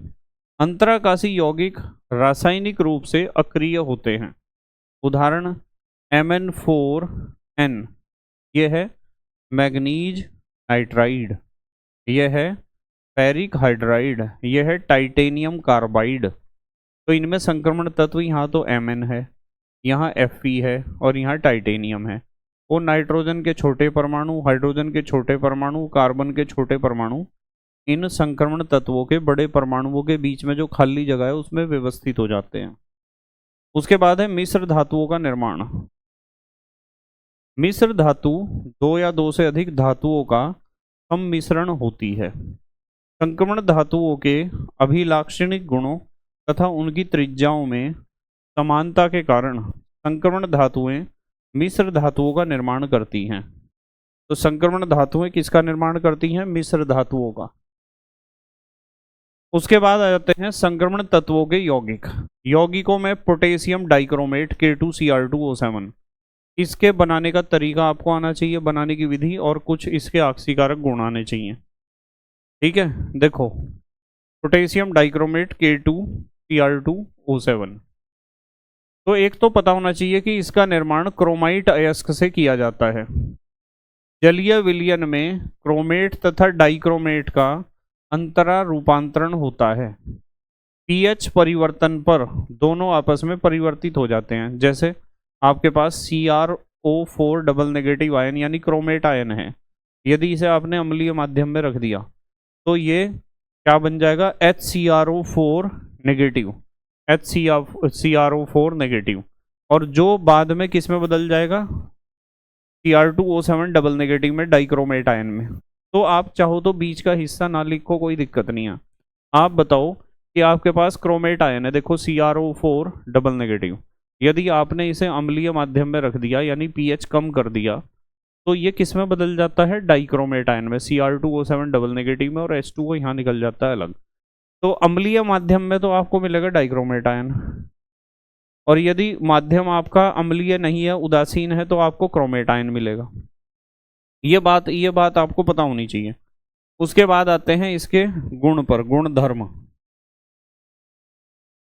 अंतराकाशी यौगिक रासायनिक रूप से अक्रिय होते हैं। उदाहरण Mn4n, यह है मैग्नीज नाइट्राइड, यह है फेरिक हाइड्राइड, यह है टाइटेनियम कार्बाइड। तो इनमें संक्रमण तत्व यहाँ तो Mn है, यहाँ Fe है और यहाँ टाइटेनियम है। वो नाइट्रोजन के छोटे परमाणु, हाइड्रोजन के छोटे परमाणु, कार्बन के छोटे परमाणु इन संक्रमण तत्वों के बड़े परमाणुओं के बीच में जो खाली जगह है उसमें व्यवस्थित हो जाते हैं। उसके बाद है मिश्र धातुओं का निर्माण। मिश्र धातु दो या दो से अधिक धातुओं का सम्मिश्रण होती है। संक्रमण धातुओं के अभिलाक्षणिक गुणों तथा उनकी त्रिज्याओं में समानता के कारण संक्रमण धातुएं मिश्र धातुओं का निर्माण करती हैं। तो संक्रमण धातुएं किसका निर्माण करती हैं? मिश्र धातुओं का। उसके बाद आ जाते हैं संक्रमण तत्वों के यौगिक। यौगिकों में पोटेशियम डाइक्रोमेट K2Cr2O7, इसके बनाने का तरीका आपको आना चाहिए, बनाने की विधि, और कुछ इसके ऑक्सीकारक गुण आने चाहिए। ठीक है, देखो पोटेशियम डाइक्रोमेट K2Cr2O7, तो एक तो पता होना चाहिए कि इसका निर्माण क्रोमाइट अयस्क से किया जाता है। जलीय विलयन में क्रोमेट तथा डाइक्रोमेट का अंतरा रूपांतरण होता है। पीएच परिवर्तन पर दोनों आपस में परिवर्तित हो जाते हैं। जैसे आपके पास CrO4 डबल नेगेटिव आयन यानी क्रोमेट आयन है, यदि इसे आपने अम्लीय माध्यम में रख दिया तो ये क्या बन जाएगा? HCrO4 नेगेटिव, HCrO4 नेगेटिव, और जो बाद में किस में बदल जाएगा? Cr2O7 डबल नेगेटिव में, डाइक्रोमेट आयन में। तो आप चाहो तो बीच का हिस्सा ना लिखो, कोई दिक्कत नहीं है। आप बताओ कि आपके पास क्रोमेट आयन है, देखो CrO4 डबल नेगेटिव, यदि आपने इसे अम्लीय माध्यम में रख दिया यानी पीएच कम कर दिया तो ये किस में बदल जाता है? डाइक्रोमेट आयन में, Cr2O7 डबल नेगेटिव में, और H2O यहाँ निकल जाता है अलग। तो अम्लीय माध्यम में तो आपको मिलेगा डाइक्रोमेट आयन, और यदि माध्यम आपका अम्लीय नहीं है, उदासीन है, तो आपको क्रोमेट आयन मिलेगा। ये बात आपको पता होनी चाहिए। उसके बाद आते हैं इसके गुण पर, गुण धर्म।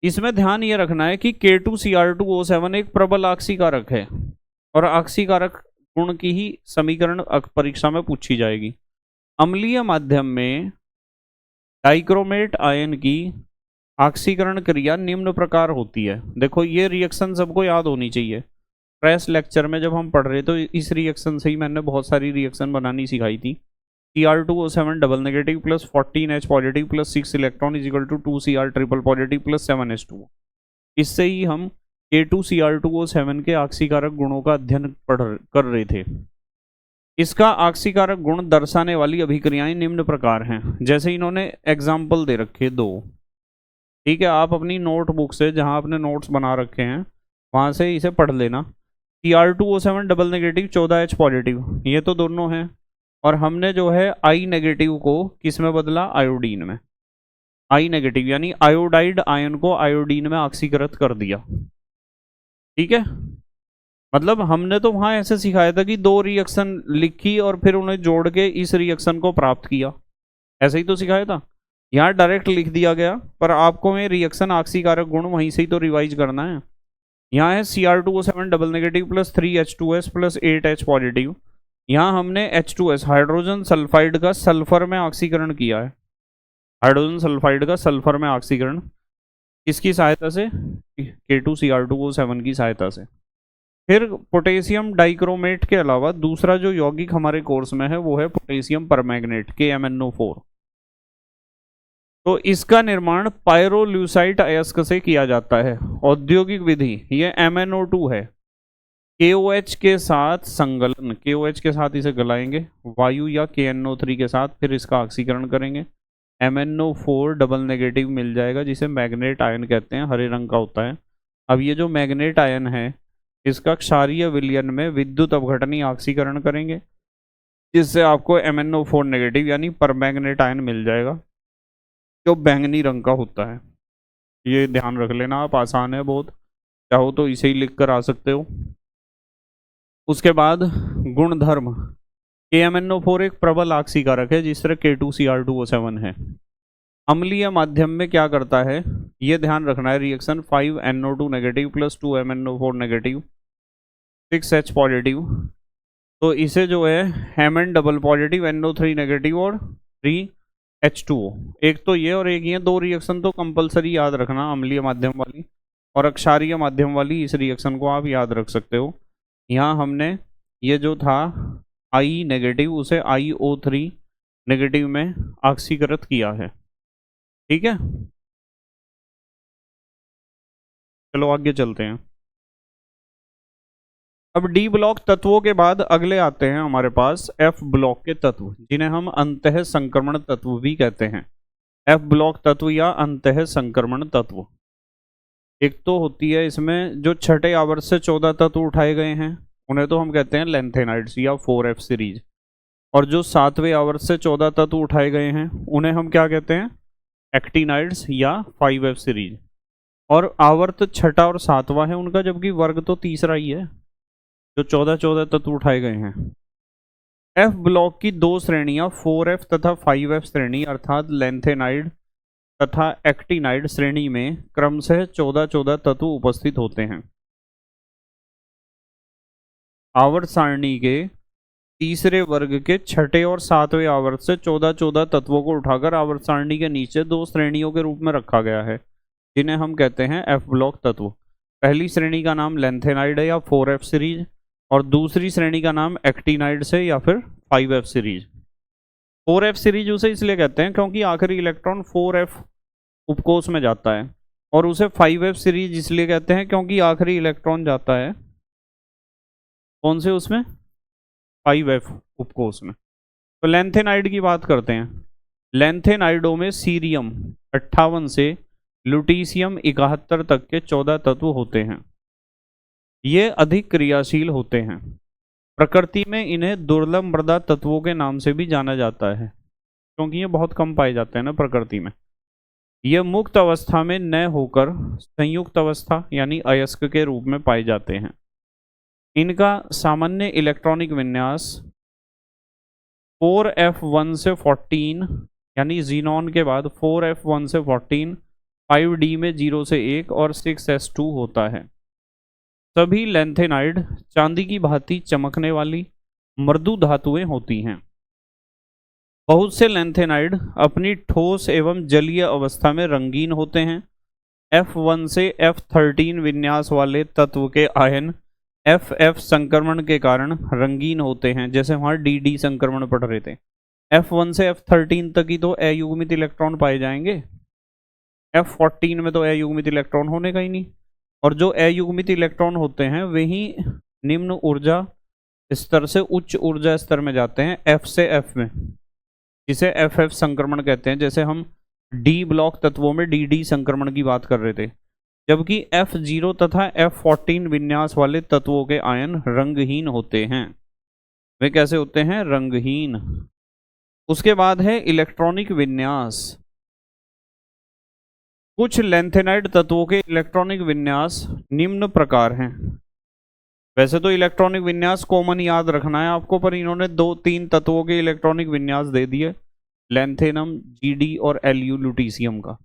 इसमें ध्यान ये रखना है कि K2Cr2O7 एक प्रबल ऑक्सीकारक है, और ऑक्सीकारक गुण की ही समीकरण परीक्षा में पूछी जाएगी। अम्लीय माध्यम में डाइक्रोमेट आयन की ऑक्सीकरण क्रिया निम्न प्रकार होती है। देखो ये रिएक्शन सबको याद होनी चाहिए। प्रेस लेक्चर में जब हम पढ़ रहे तो इस रिएक्शन से ही मैंने बहुत सारी रिएक्शन बनानी सिखाई थी। Cr2O7 double negative plus 14H positive plus 6 electron is equal to 2Cr triple positive plus 7H2। इससे ही हम K2Cr2O7 के ऑक्सीकारक गुणों का अध्ययन कर रहे थे। इसका ऑक्सीकारक गुण दर्शाने वाली अभिक्रियाएं निम्न प्रकार हैं। जैसे इन्होंने एग्जाम्पल दे रखे दो, ठीक है, आप अपनी नोटबुक से जहां आपने नोट्स बना रखे हैं वहां से इसे पढ़ लेना। Cr2O7 double negative 14H positive, ये तो दोनों हैं, और हमने जो है I नेगेटिव को किस में बदला? आयोडीन में। I नेगेटिव यानी आयोडाइड आयन को आयोडीन में ऑक्सीकृत कर दिया। ठीक है, मतलब हमने तो वहां ऐसे सिखाया था कि दो रिएक्शन लिखी और फिर उन्हें जोड़ के इस रिएक्शन को प्राप्त किया, ऐसे ही तो सिखाया था। यहाँ डायरेक्ट लिख दिया गया, पर आपको में रिएक्शन ऑक्सीकारक गुण वहीं से ही तो रिवाइज करना है। यहाँ है Cr2O7 double negative plus 3H2S plus 8H positive. यहाँ हमने H2S हाइड्रोजन सल्फाइड का सल्फर में ऑक्सीकरण किया है। हाइड्रोजन सल्फाइड का सल्फर में ऑक्सीकरण किसकी सहायता से? K2Cr2O7 की सहायता से। फिर पोटेशियम डाइक्रोमेट के अलावा दूसरा जो यौगिक हमारे कोर्स में है वो है पोटेशियम परमैंगनेट KMnO4। तो इसका निर्माण पायरोल्यूसाइट अयस्क से किया जाता है। औद्योगिक विधि ये MnO2 है, KOH के साथ संगलन, KOH के साथ इसे गलाएंगे वायु या KNO3 के साथ, फिर इसका ऑक्सीकरण करेंगे, MnO4 डबल नेगेटिव मिल जाएगा, जिसे मैग्नेट आयन कहते हैं, हरे रंग का होता है। अब ये जो मैग्नेट आयन है इसका क्षारीय विलयन में विद्युत अपघटनी ऑक्सीकरण करेंगे, जिससे आपको MnO4 नेगेटिव यानी परमैंगनेट आयन मिल जाएगा, जो बैंगनी रंग का होता है। ये ध्यान रख लेना आप, आसान है बहुत, चाहो तो इसे ही लिख कर आ सकते हो। उसके बाद गुणधर्म, KMnO4 एक प्रबल ऑक्सीकारक है जिस तरह K2Cr2O7 है। अम्लीय माध्यम में क्या करता है ये ध्यान रखना है। Reaction 5NO2 negative plus 2MnO4 negative 6H positive, तो इसे जो है Mn double positive NO3 negative और 3 H2O। एक तो ये और एक ये, दो रिएक्शन तो कंपलसरी याद रखना, अम्लीय माध्यम वाली और अक्षारीय माध्यम वाली। इस रिएक्शन को आप याद रख सकते हो। यहाँ हमने ये जो था I नेगेटिव उसे IO3 नेगेटिव में ऑक्सीकृत किया है। ठीक है, चलो आगे चलते हैं। अब डी ब्लॉक तत्वों के बाद अगले आते हैं हमारे पास एफ ब्लॉक के तत्व, जिन्हें हम अंतः संक्रमण तत्व भी कहते हैं। एफ ब्लॉक तत्व या अंतः संक्रमण तत्व, एक तो होती है इसमें जो छठे आवर्त से 14 तत्व उठाए गए हैं, उन्हें तो हम कहते हैं लेंथेनाइड्स या 4F सीरीज। और जो 7वें आवर्त से 14 तत्व उठाए गए हैं उन्हें हम क्या कहते हैं, एक्टिनाइड्स या 5F सीरीज। और आवर्त छठा और सातवां है उनका, जबकि वर्ग तो तीसरा ही है जो 14 तत्व उठाए गए हैं। एफ ब्लॉक की दो श्रेणियां 4F तथा 5F श्रेणी अर्थात लेंथेनाइड तथा एक्टिनाइड श्रेणी में क्रमशः 14 तत्व उपस्थित होते हैं। आवर्त सारणी के तीसरे वर्ग के छठे और सातवें आवर्त से 14 तत्वों को उठाकर आवर्त सारणी के नीचे दो श्रेणियों के रूप में रखा गया है, जिन्हें हम कहते हैं एफ ब्लॉक तत्व। पहली श्रेणी का नाम लेंथेनाइड है या 4F सीरीज, और दूसरी श्रेणी का नाम एक्टिनाइड से या फिर 5F सीरीज। 4F सीरीज उसे इसलिए कहते हैं क्योंकि आखिरी इलेक्ट्रॉन 4F उपकोष में जाता है, और उसे 5F सीरीज इसलिए कहते हैं क्योंकि आखिरी इलेक्ट्रॉन जाता है कौन से उसमें, 5F उपकोष में। तो लेंथेनाइड की बात करते हैं। लेंथेनाइडों में सीरियम 58 से लुटीशियम 71 तक के 14 तत्व होते हैं। ये अधिक क्रियाशील होते हैं। प्रकृति में इन्हें दुर्लभ मृदा तत्वों के नाम से भी जाना जाता है, क्योंकि ये बहुत कम पाए जाते हैं ना प्रकृति में। ये मुक्त अवस्था में न होकर संयुक्त अवस्था यानी अयस्क के रूप में पाए जाते हैं। इनका सामान्य इलेक्ट्रॉनिक विन्यास 4F1 से 14 यानी जीनॉन के बाद 4F1 से 14, 5D में 0 से 1 और 6S2 होता है। सभी लेंथेनाइड चांदी की भांति चमकने वाली मृदु धातुएं होती हैं। बहुत से लेंथेनाइड अपनी ठोस एवं जलीय अवस्था में रंगीन होते हैं। F1 से F13 विन्यास वाले तत्व के आयन FF संक्रमण के कारण रंगीन होते हैं, जैसे वहाँ DD संक्रमण पढ़ रहे थे। F1 से F13 तक ही तो अयुग्मित इलेक्ट्रॉन पाए जाएंगे, F14 में तो अयुग्मित इलेक्ट्रॉन होने का ही नहीं। और जो अयुग्मित इलेक्ट्रॉन होते हैं वही निम्न ऊर्जा स्तर से उच्च ऊर्जा स्तर में जाते हैं, F से F में, जिसे FF संक्रमण कहते हैं। जैसे हम डी ब्लॉक तत्वों में DD संक्रमण की बात कर रहे थे, जबकि F0 तथा F14 विन्यास वाले तत्वों के आयन रंगहीन होते हैं। वे कैसे होते हैं, रंगहीन। उसके बाद है इलेक्ट्रॉनिक विन्यास। कुछ लेंथेनाइड तत्वों के इलेक्ट्रॉनिक विन्यास निम्न प्रकार हैं। वैसे तो इलेक्ट्रॉनिक विन्यास कॉमन याद रखना है आपको, पर इन्होंने 2-3 तत्वों के इलेक्ट्रॉनिक विन्यास दे दिए, लेंथेनम, GD और Lu लुटीशियम का,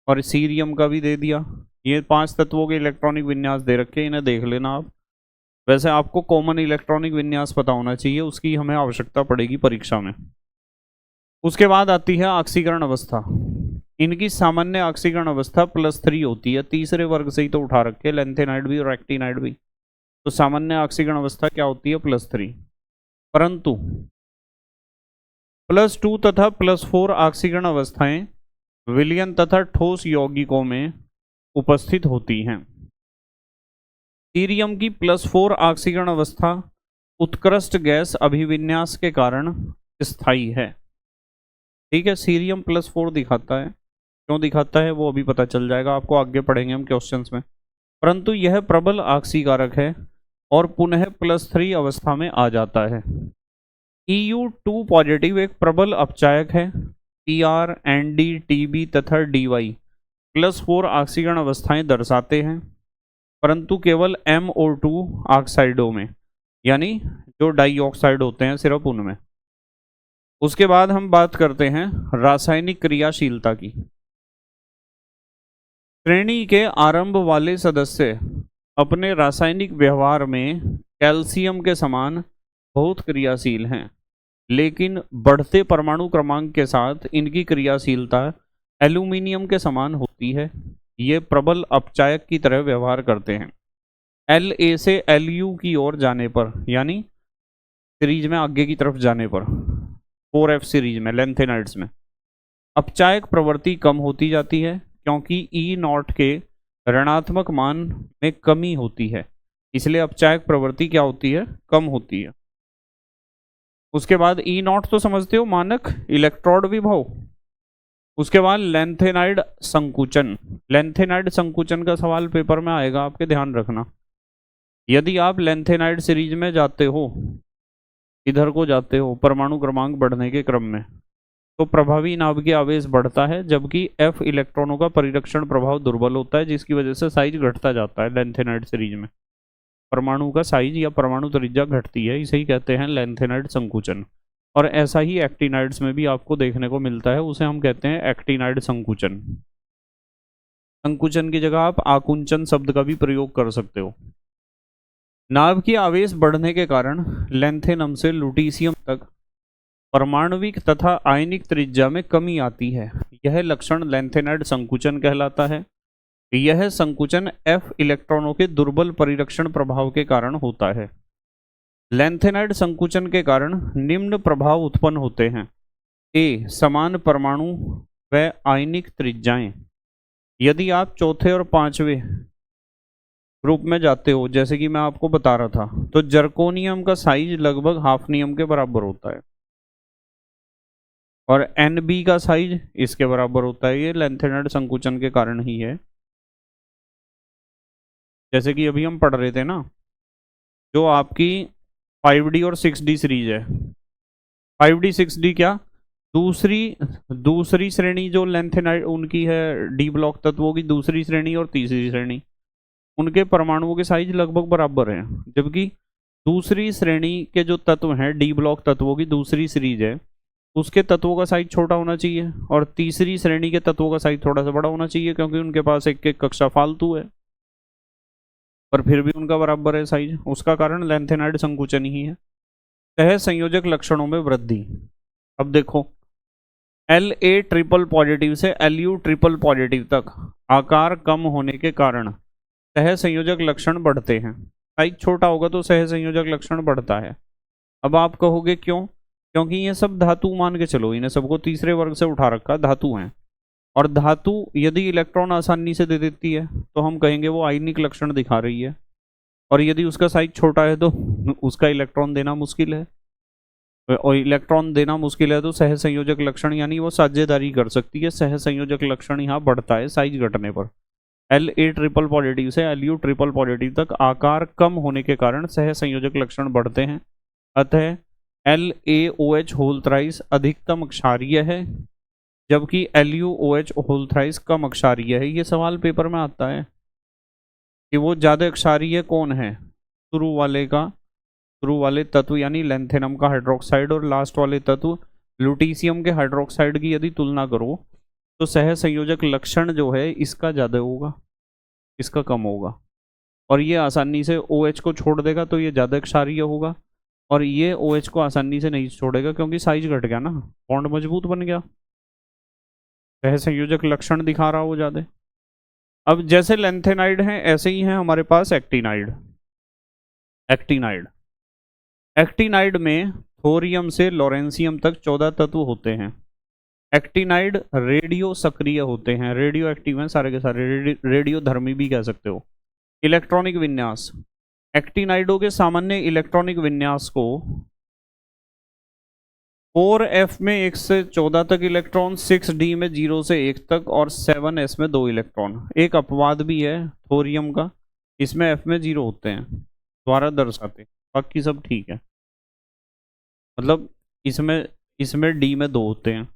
और सीरियम का भी दे दिया। ये 5 तत्वों के इलेक्ट्रॉनिक विन्यास दे रखे, इन्हें देख लेना आप। वैसे आपको कॉमन इलेक्ट्रॉनिक विन्यास पता होना चाहिए, उसकी हमें आवश्यकता पड़ेगी परीक्षा में। उसके बाद आती है ऑक्सीकरण अवस्था। इनकी सामान्य ऑक्सीकरण अवस्था +3 होती है। तीसरे वर्ग से ही तो उठा रखे, लेंथेनाइड भी और एक्टिनाइड भी। तो सामान्य ऑक्सीकरण अवस्था क्या होती है, +3। परंतु +2 तथा +4 ऑक्सीकरण अवस्थाएं विलयन तथा ठोस यौगिकों में उपस्थित होती हैं। सीरियम की +4 ऑक्सीकरण अवस्था उत्कृष्ट गैस अभिविन्यास के कारण स्थायी है। ठीक है, सीरियम +4 दिखाता है, क्यों दिखाता है वो अभी पता चल जाएगा आपको, आगे पढ़ेंगे हम क्वेश्चंस में। परंतु यह प्रबल ऑक्सीकारक है और पुनः +3 अवस्था में आ जाता है। EU2 पॉजिटिव एक प्रबल अपचायक है। PR, ND, TB तथा DY +4 ऑक्सीकरण अवस्थाएं दर्शाते हैं, परंतु केवल MO2 ऑक्साइडों में, यानी जो डाइऑक्साइड होते हैं सिर्फ उनमें। उसके बाद हम बात करते हैं रासायनिक क्रियाशीलता की। श्रेणी के आरंभ वाले सदस्य अपने रासायनिक व्यवहार में कैल्शियम के समान बहुत क्रियाशील हैं। लेकिन बढ़ते परमाणु क्रमांक के साथ इनकी क्रियाशीलता एल्यूमिनियम के समान होती है। ये प्रबल अपचायक की तरह व्यवहार करते हैं। La से Lu की ओर जाने पर, यानी सीरीज में आगे की तरफ जाने पर, 4F सीरीज में लेंथेनाइड्स में अपचायक प्रवृत्ति कम होती जाती है, क्योंकि E0 के ऋणात्मक मान में कमी होती है, इसलिए अपचायक प्रवृत्ति क्या होती है, कम होती है। उसके बाद E0 तो समझते हो, मानक इलेक्ट्रोड विभव। उसके बाद लेंथेनाइड संकुचन। लेंथेनाइड संकुचन का सवाल पेपर में आएगा, आपके ध्यान रखना। यदि आप लेंथेनाइड सीरीज में जाते हो, इधर को जाते हो परमाणु क्रमांक बढ़ने के क्रम में, तो प्रभावी नाभिकीय आवेश बढ़ता है, जबकि F इलेक्ट्रॉनों का परिरक्षण प्रभाव दुर्बल होता है, जिसकी वजह से साइज घटता जाता है। लेंथेनाइड सीरीज में परमाणु का साइज या परमाणु त्रिज्या घटती है, इसे ही कहते हैं लेंथेनाइड संकुचन। और ऐसा ही एक्टिनाइड्स में भी आपको देखने को मिलता है, उसे हम कहते हैं एक्टिनाइड संकुचन। संकुचन की जगह आप आकुंचन शब्द का भी प्रयोग कर सकते हो। नाभिकीय आवेश बढ़ने के कारण लेंथेनम से लुटीशियम तक परमाणविक तथा आयनिक त्रिज्या में कमी आती है। यह लक्षण लेंथेनाइड संकुचन कहलाता है। यह संकुचन F इलेक्ट्रॉनों के दुर्बल परिरक्षण प्रभाव के कारण होता है। लेंथेनाइड संकुचन के कारण निम्न प्रभाव उत्पन्न होते हैं। A, समान परमाणु व आयनिक त्रिज्याएं। यदि आप चौथे और पांचवें ग्रुप में जाते हो, जैसे कि मैं आपको बता रहा था, तो जर्कोनियम का साइज लगभग हाफनियम के बराबर होता है और Nb का साइज इसके बराबर होता है। ये लेंथेनाइड संकुचन के कारण ही है। जैसे कि अभी हम पढ़ रहे थे ना, जो आपकी 5D और 6D सीरीज है, 5D 6D क्या, दूसरी श्रेणी जो लेंथेनाइड उनकी है, डी ब्लॉक तत्वों की दूसरी श्रेणी और तीसरी श्रेणी, उनके परमाणुओं के साइज लगभग बराबर हैं। जबकि दूसरी श्रेणी के जो तत्व हैं, डी ब्लॉक तत्वों की दूसरी सीरीज है, उसके तत्वों का साइज छोटा होना चाहिए और तीसरी श्रेणी के तत्वों का साइज थोड़ा सा बड़ा होना चाहिए, क्योंकि उनके पास एक एक कक्षा फालतू है, पर फिर भी उनका बराबर है साइज। उसका कारण लेंथेनाइड संकुचन ही है। सह संयोजक लक्षणों में वृद्धि। अब देखो, La ट्रिपल पॉजिटिव से Lu ट्रिपल पॉजिटिव तक आकार कम होने के कारण सह संयोजक लक्षण बढ़ते हैं। साइज छोटा होगा तो सह संयोजक लक्षण बढ़ता है। अब आप कहोगे क्यों? क्योंकि ये सब धातु मान के चलो, इन्हें सबको तीसरे वर्ग से उठा रखा, धातु हैं। और धातु यदि इलेक्ट्रॉन आसानी से दे देती है तो हम कहेंगे वो आयनिक लक्षण दिखा रही है, और यदि उसका साइज छोटा है तो उसका इलेक्ट्रॉन देना मुश्किल है, और इलेक्ट्रॉन देना मुश्किल है तो सह संयोजक लक्षण यानी वो साझेदारी कर सकती है। सह संयोजक लक्षण यहाँ बढ़ता है साइज घटने पर। La ट्रिपल पॉजिटिव से Lu ट्रिपल पॉजिटिव तक आकार कम होने के कारण सह संयोजक लक्षण बढ़ते हैं। अतः LaOH होल थ्राइस अधिकतम क्षारीय है, जबकि LuOH होल थ्राइस कम अक्षारीय है। ये सवाल पेपर में आता है कि वो ज़्यादा क्षारीय कौन है, शुरू वाले तत्व यानी लेंथेनम का हाइड्रोक्साइड और लास्ट वाले तत्व लुटीशियम के हाइड्रोक्साइड की यदि तुलना करो तो सह संयोजक लक्षण जो है इसका ज़्यादा होगा, इसका कम होगा। और ये आसानी से OH को छोड़ देगा तो ये ज़्यादा क्षारीय होगा, और ये OH को आसानी से नहीं छोड़ेगा क्योंकि साइज घट गया ना, बॉन्ड मजबूत बन गया, सह संयोजक लक्षण दिखा रहा हो ज़्यादा। अब जैसे लेंथेनाइड है ऐसे ही है हमारे पास एक्टिनाइड में थोरियम से लॉरेंसियम तक 14 तत्व होते हैं। एक्टिनाइड रेडियो सक्रिय होते हैं, रेडियो एक्टिव हैं सारे के सारे, रेडियो धर्मी भी कह सकते हो। इलेक्ट्रॉनिक विन्यास, एक्टिनाइडों के सामान्य इलेक्ट्रॉनिक विन्यास को 4F में 1 से 14 तक इलेक्ट्रॉन, 6D में 0 से 1 तक और 7S में 2 इलेक्ट्रॉन। एक अपवाद भी है थोरियम का, इसमें F में 0 होते हैं, द्वारा दर्शाते, बाकी सब ठीक है। मतलब इसमें D में 2 होते हैं।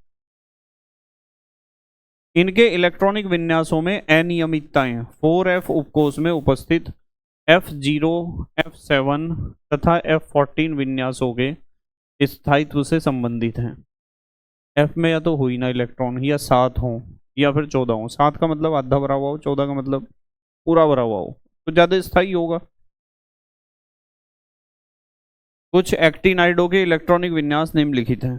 इनके इलेक्ट्रॉनिक विन्यासों में अनियमितताएं 4F उपकोष में उपस्थित F0, F7 तथा F14 विन्यासों के स्थायित्व से संबंधित हैं। F में या तो हो ही ना इलेक्ट्रॉन, या 7 हो या फिर 14 हो। 7 का मतलब आधा भरा हुआ हो, 14 का मतलब पूरा भरा हुआ हो, तो ज़्यादा स्थायी होगा। कुछ एक्टिनाइडों के इलेक्ट्रॉनिक विन्यास निम्नलिखित हैं।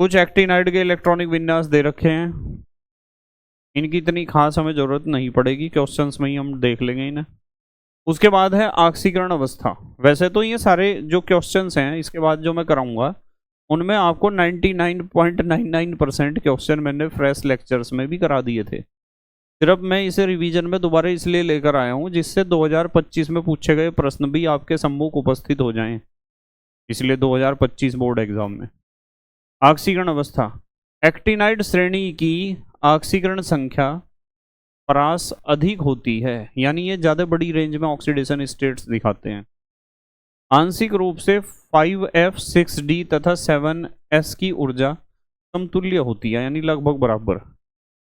कुछ एक्टिनाइड के इलेक्ट्रॉनिक विन्यास दे रखे हैं, इनकी इतनी खास हमें जरूरत नहीं पड़ेगी, क्वेश्चंस में ही हम देख लेंगे इन्हें। उसके बाद है ऑक्सीकरण अवस्था। वैसे तो ये सारे जो क्वेश्चंस हैं इसके बाद जो मैं कराऊंगा उनमें आपको 99.99% क्वेश्चन मैंने फ्रेश लेक्चर्स में भी करा दिए थे। सिर्फ मैं इसे रिवीजन में दोबारा इसलिए लेकर आया हूँ जिससे 2025 में पूछे गए प्रश्न भी आपके सम्मुख उपस्थित हो जाएं, इसलिए 2025 बोर्ड एग्जाम में। ऑक्सीकरण अवस्था, एक्टिनाइड श्रेणी की ऑक्सीकरण संख्या परास अधिक होती है, यानी ये ज़्यादा बड़ी रेंज में ऑक्सीडेशन स्टेट्स दिखाते हैं। आंशिक रूप से 5F6D तथा 7S की ऊर्जा समतुल्य होती है, यानी लगभग बराबर।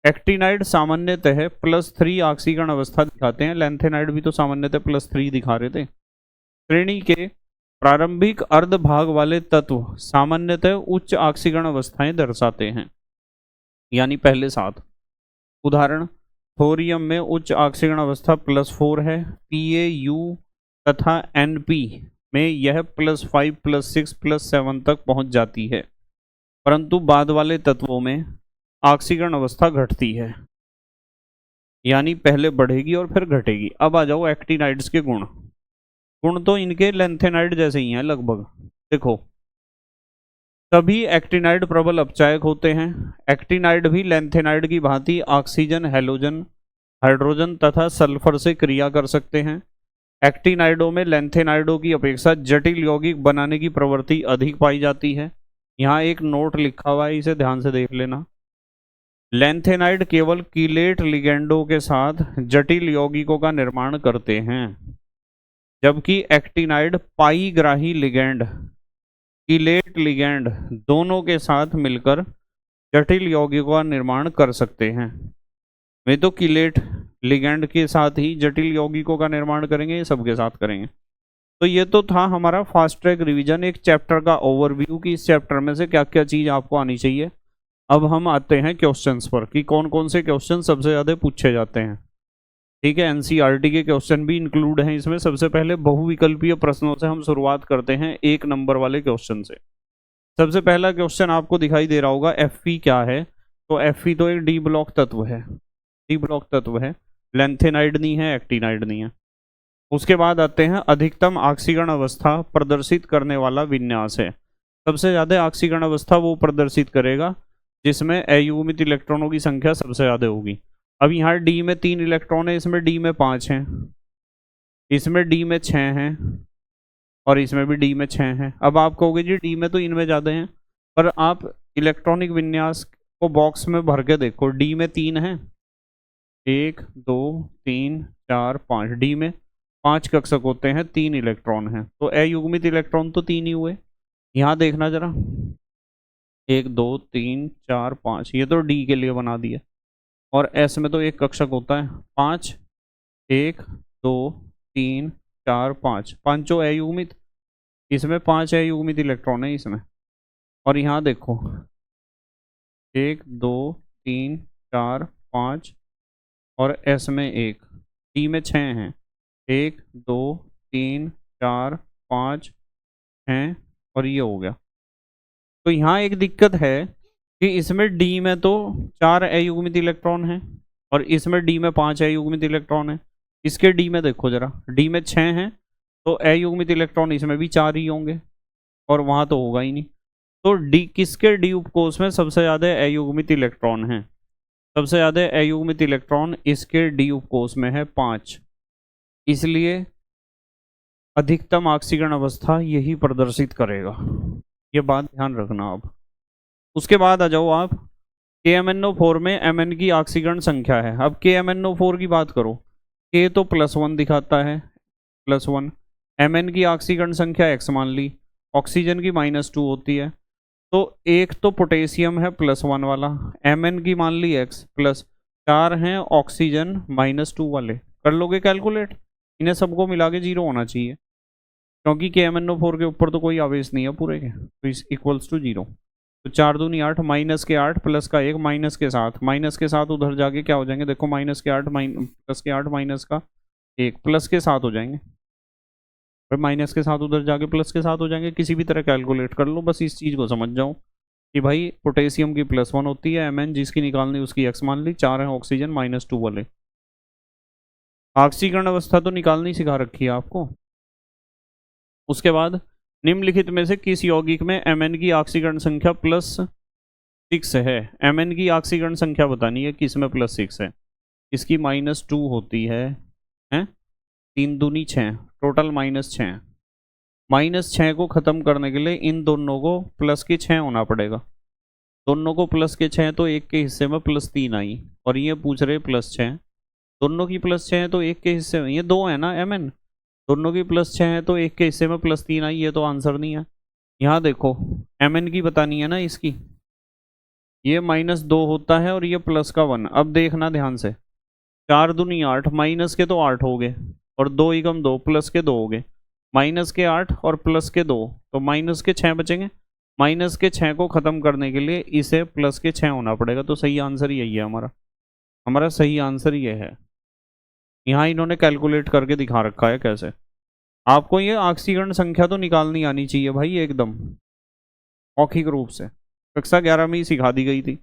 एक्टिनाइड सामान्यतः +3 ऑक्सीकरण अवस्था दिखाते हैं, लैंथेनाइड भी तो सामान्यतः +3 दिखा रहे थे। श्रेणी के प्रारंभिक अर्ध भाग वाले तत्व सामान्यतः उच्च ऑक्सीकरण अवस्थाएं दर्शाते हैं, यानी पहले 7। उदाहरण, थोरियम में उच्च ऑक्सीकरण अवस्था +4 है, PaU तथा Np में यह +5, +6, +7 तक पहुंच जाती है, परंतु बाद वाले तत्वों में ऑक्सीकरण अवस्था घटती है, यानी पहले बढ़ेगी और फिर घटेगी। अब आ जाओ एक्टिनाइड्स के गुण। गुण तो इनके लैंथेनाइड जैसे ही हैं लगभग। देखो, सभी एक्टिनाइड प्रबल अपचायक होते हैं। एक्टिनाइड भी लैंथेनाइड की भांति ऑक्सीजन, हैलोजन, हाइड्रोजन तथा सल्फर से क्रिया कर सकते हैं। एक्टिनाइडों में लैंथेनाइडों की अपेक्षा जटिल यौगिक बनाने की प्रवृत्ति अधिक पाई जाती है। यहाँ एक नोट लिखा हुआ है, इसे ध्यान से देख लेना। लैंथेनाइड केवल कीलेट लिगेंडों के साथ जटिल यौगिकों का निर्माण करते हैं, जबकि एक्टिनाइड पाईग्राही लिगेंड, कीलेट लिगेंड दोनों के साथ मिलकर जटिल यौगिकों का निर्माण कर सकते हैं। वे तो कीलेट लिगेंड के साथ ही जटिल यौगिकों का निर्माण करेंगे, ये सबके साथ करेंगे। तो ये तो था हमारा फास्ट ट्रैक रिवीजन, एक चैप्टर का ओवरव्यू कि इस चैप्टर में से क्या क्या चीज़ आपको आनी चाहिए। अब हम आते हैं क्वेश्चंस पर कि कौन कौन से क्वेश्चन सबसे ज़्यादा पूछे जाते हैं। ठीक है, एनसीईआरटी के क्वेश्चन भी इंक्लूड हैं इसमें। सबसे पहले बहुविकल्पीय प्रश्नों से हम शुरुआत करते हैं, 1 नंबर वाले क्वेश्चन से। सबसे पहला क्वेश्चन आपको दिखाई दे रहा होगा, Fe क्या है? तो Fe तो एक डी ब्लॉक तत्व है, डी ब्लॉक तत्व है, लैंथेनाइड नहीं है, एक्टिनाइड नहीं है। उसके बाद आते हैं अधिकतम ऑक्सीकरण अवस्था प्रदर्शित करने वाला विन्यास है। सबसे ज़्यादा ऑक्सीकरण अवस्था वो प्रदर्शित करेगा जिसमें अयुग्मित इलेक्ट्रॉनों की संख्या सबसे ज़्यादा होगी। अब यहाँ डी में 3 इलेक्ट्रॉन है, इसमें डी में 5 हैं, इसमें डी में 6 हैं और इसमें भी डी में 6 हैं। अब आप कहोगे जी डी में तो इनमें ज़्यादा हैं, पर आप इलेक्ट्रॉनिक विन्यास को बॉक्स में भर के देखो। डी में 3 हैं, 1 2 3 4 5, डी में 5 कक्षक होते हैं, 3 इलेक्ट्रॉन हैं, तो अयुग्मित इलेक्ट्रॉन तो 3 ही हुए। यहाँ देखना जरा, 1 2 3 4 5, ये तो डी के लिए बना दिया। और एस में तो एक कक्षक होता है, 5, 1 2 3 4 5, पांचों अयुग्मित, इसमें 5 अयुग्मित इलेक्ट्रॉन है इसमें। और यहाँ देखो 1 2 3 4 5 और एस में 1, डी में 6 हैं, 1 2 3 4 5 6 और ये हो गया। तो यहाँ एक दिक्कत है कि इसमें डी में तो 4 अयुग्मित इलेक्ट्रॉन हैं और इसमें डी में 5 अयुग्मित इलेक्ट्रॉन हैं। इसके डी में देखो जरा, डी में 6 हैं तो अयुग्मित इलेक्ट्रॉन इसमें भी 4 ही होंगे और वहाँ तो होगा ही नहीं। तो डी, किसके डी उपकोष में सबसे ज़्यादा अयुग्मित इलेक्ट्रॉन हैं? सबसे ज़्यादा अयुग्मित इलेक्ट्रॉन इसके डी उपकोष में है 5, इसलिए अधिकतम ऑक्सीकरण अवस्था यही प्रदर्शित करेगा। ये बात ध्यान रखना आप। उसके बाद आ जाओ आप, KMnO4 में Mn की ऑक्सीकरण संख्या है। अब KMnO4 की बात करो, K तो +1 दिखाता है, +1, Mn की ऑक्सीकरण संख्या x मान ली, ऑक्सीजन की -2 होती है, तो एक तो पोटेशियम है +1 वाला, Mn की मान ली x, +4 हैं ऑक्सीजन -2 वाले। कर लोगे कैलकुलेट? इन्हें सबको मिला के 0 होना चाहिए, क्योंकि KMnO4 के ऊपर तो कोई आवेश नहीं है पूरे के, तो इस इक्वल्स टू 0। तो 4 दूनी 8, -8 प्लस का 1 माइनस के साथ उधर जाके क्या हो जाएंगे? देखो -8 प्लस के 8 -1 प्लस के साथ हो जाएंगे। फिर माइनस के साथ उधर जाके प्लस के साथ हो जाएंगे, किसी भी तरह कैलकुलेट कर लो, बस इस चीज़ को समझ जाओ कि भाई पोटेशियम की +1 होती है, Mn जिसकी निकालनी उसकी x मान ली, 4 है ऑक्सीजन -2 वाले। ऑक्सीकरण अवस्था तो निकालनी सिखा रखी है आपको। उसके बाद निम्नलिखित में से किस यौगिक में Mn की ऑक्सीकरण संख्या +6 है। Mn की ऑक्सीकरण संख्या बतानी है किस में +6 है। इसकी -2 होती है, हैं 3 दूनी 6, टोटल -6। -6 को ख़त्म करने के लिए इन दोनों को प्लस के 6 होना पड़ेगा। दोनों को प्लस के 6 तो एक के हिस्से में +3 आई, और ये पूछ रहे +6। दोनों की +6 है तो एक के हिस्से में, ये 2 है ना Mn, दोनों की +6 है तो एक के हिस्से में +3 आई, ये तो आंसर नहीं है। यहाँ देखो Mn की बतानी है ना इसकी, ये -2 होता है और ये +1। अब देखना ध्यान से, 4 दूनी 8, माइनस के तो 8 हो गए, और 2 एकम 2, प्लस के 2 हो गए, माइनस के 8 और प्लस के 2, तो माइनस के 6 बचेंगे। माइनस के 6 को ख़त्म करने के लिए इसे प्लस के 6 होना पड़ेगा, तो सही आंसर यही है हमारा। हमारा सही आंसर ये है। यहाँ इन्होंने कैलकुलेट करके दिखा रखा है कैसे। आपको ये ऑक्सीकरण संख्या तो निकालनी आनी चाहिए भाई एकदम मौखिक रूप से, कक्षा 11 में ही सिखा दी गई थी।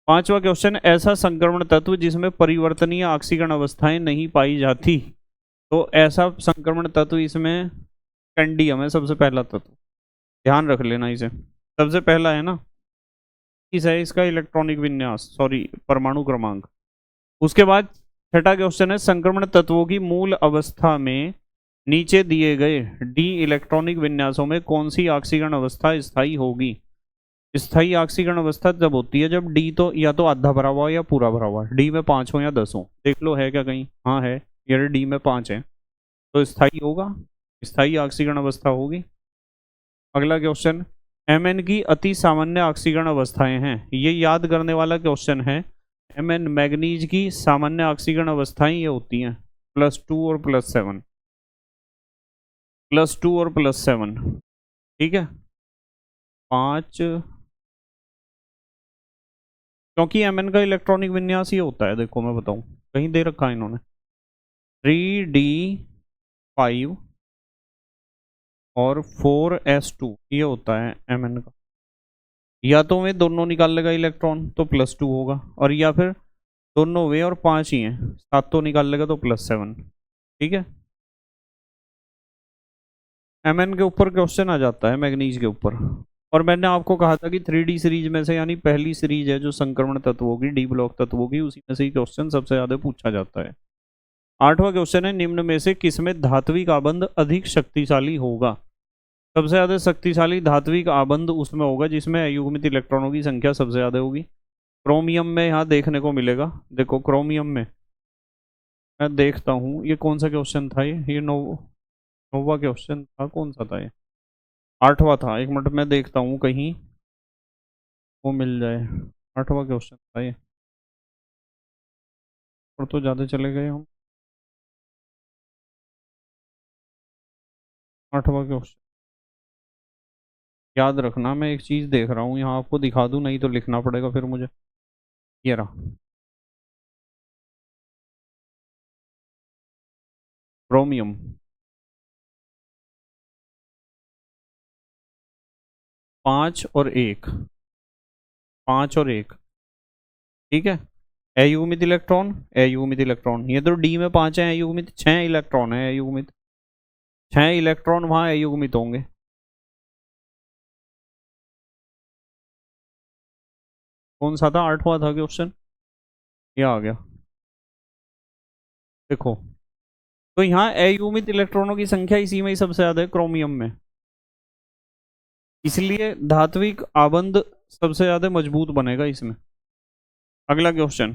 5वां क्वेश्चन, ऐसा संक्रमण तत्व जिसमें परिवर्तनीय ऑक्सीकरण अवस्थाएं नहीं पाई जाती। तो ऐसा संक्रमण तत्व इसमें कैंडियम है सबसे पहला तत्व, ध्यान रख लेना इसे, सबसे पहला है ना, इस है इसका इलेक्ट्रॉनिक विन्यास, सॉरी परमाणु क्रमांक। उसके बाद 6वां क्वेश्चन है, संक्रमण तत्वों की मूल अवस्था में नीचे दिए गए डी इलेक्ट्रॉनिक विन्यासों में कौन सी ऑक्सीकरण अवस्था स्थायी होगी। स्थायी ऑक्सीकरण अवस्था जब होती है जब डी तो या तो आधा भरा हुआ या पूरा भरा हुआ, डी में 5 हो या 10 हो, देख लो है क्या कहीं, हाँ है, ये डी में 5 है तो स्थायी होगा, स्थायी ऑक्सीकरण अवस्था होगी। अगला क्वेश्चन, Mn की अति सामान्य ऑक्सीकरण अवस्थाएं हैं, ये याद करने वाला क्वेश्चन है। Mn मैग्नीज की सामान्य ऑक्सीकरण अवस्थाएं ये होती हैं +2 और +7, +2 और +7, ठीक है 5, क्योंकि Mn का इलेक्ट्रॉनिक विन्यास ये होता है, देखो मैं बताऊं कहीं दे रखा है इन्होंने, 3d5 और 4s2 ये होता है Mn का। या तो वे दोनों निकाल लेगा इलेक्ट्रॉन तो +2 होगा, और या फिर दोनों वे और 5 ही हैं, 7 तो निकाल लेगा तो +7, ठीक है। Mn के ऊपर क्वेश्चन आ जाता है मैग्नीज के ऊपर, और मैंने आपको कहा था कि 3D सीरीज में से, यानी पहली सीरीज है जो संक्रमण तत्वों की, डी ब्लॉक तत्वों की, उसी में से ही क्वेश्चन सबसे ज्यादा पूछा जाता है। 8वां क्वेश्चन है, निम्न में से किसमें धात्विक आबंध अधिक शक्तिशाली होगा। सबसे ज्यादा शक्तिशाली धात्विक आबंध उसमें होगा जिसमें अयुग्मित इलेक्ट्रॉनों की संख्या सबसे ज्यादा होगी। क्रोमियम में यहाँ देखने को मिलेगा, देखो क्रोमियम में मैं देखता हूँ ये कौन सा क्वेश्चन था, ये नोवा क्वेश्चन था, कौन सा था ये, 8वां था, एक मिनट मैं देखता हूँ कहीं वो मिल जाए। 8वां क्वेश्चन था ये, और तो ज़्यादा चले गए हम। 8वां क्वेश्चन याद रखना, मैं एक चीज़ देख रहा हूँ यहाँ, आपको दिखा दूँ नहीं तो लिखना पड़ेगा फिर मुझे। ये रहा क्रोमियम, 5 और 1, 5 और 1, ठीक है। अयुग्मित इलेक्ट्रॉन, अयुग्मित इलेक्ट्रॉन, ये तो डी में 5 है, अयुग्मित 6 इलेक्ट्रॉन है, अयुग्मित 6 इलेक्ट्रॉन वहाँ अयुग्मित होंगे। कौन सा था, 8वां था क्वेश्चन, ये आ गया देखो। तो यहाँ अयुग्मित इलेक्ट्रॉनों की संख्या इसी में ही सबसे ज्यादा है, क्रोमियम में, इसलिए धात्विक आबंध सबसे ज्यादा मजबूत बनेगा इसमें। अगला क्वेश्चन,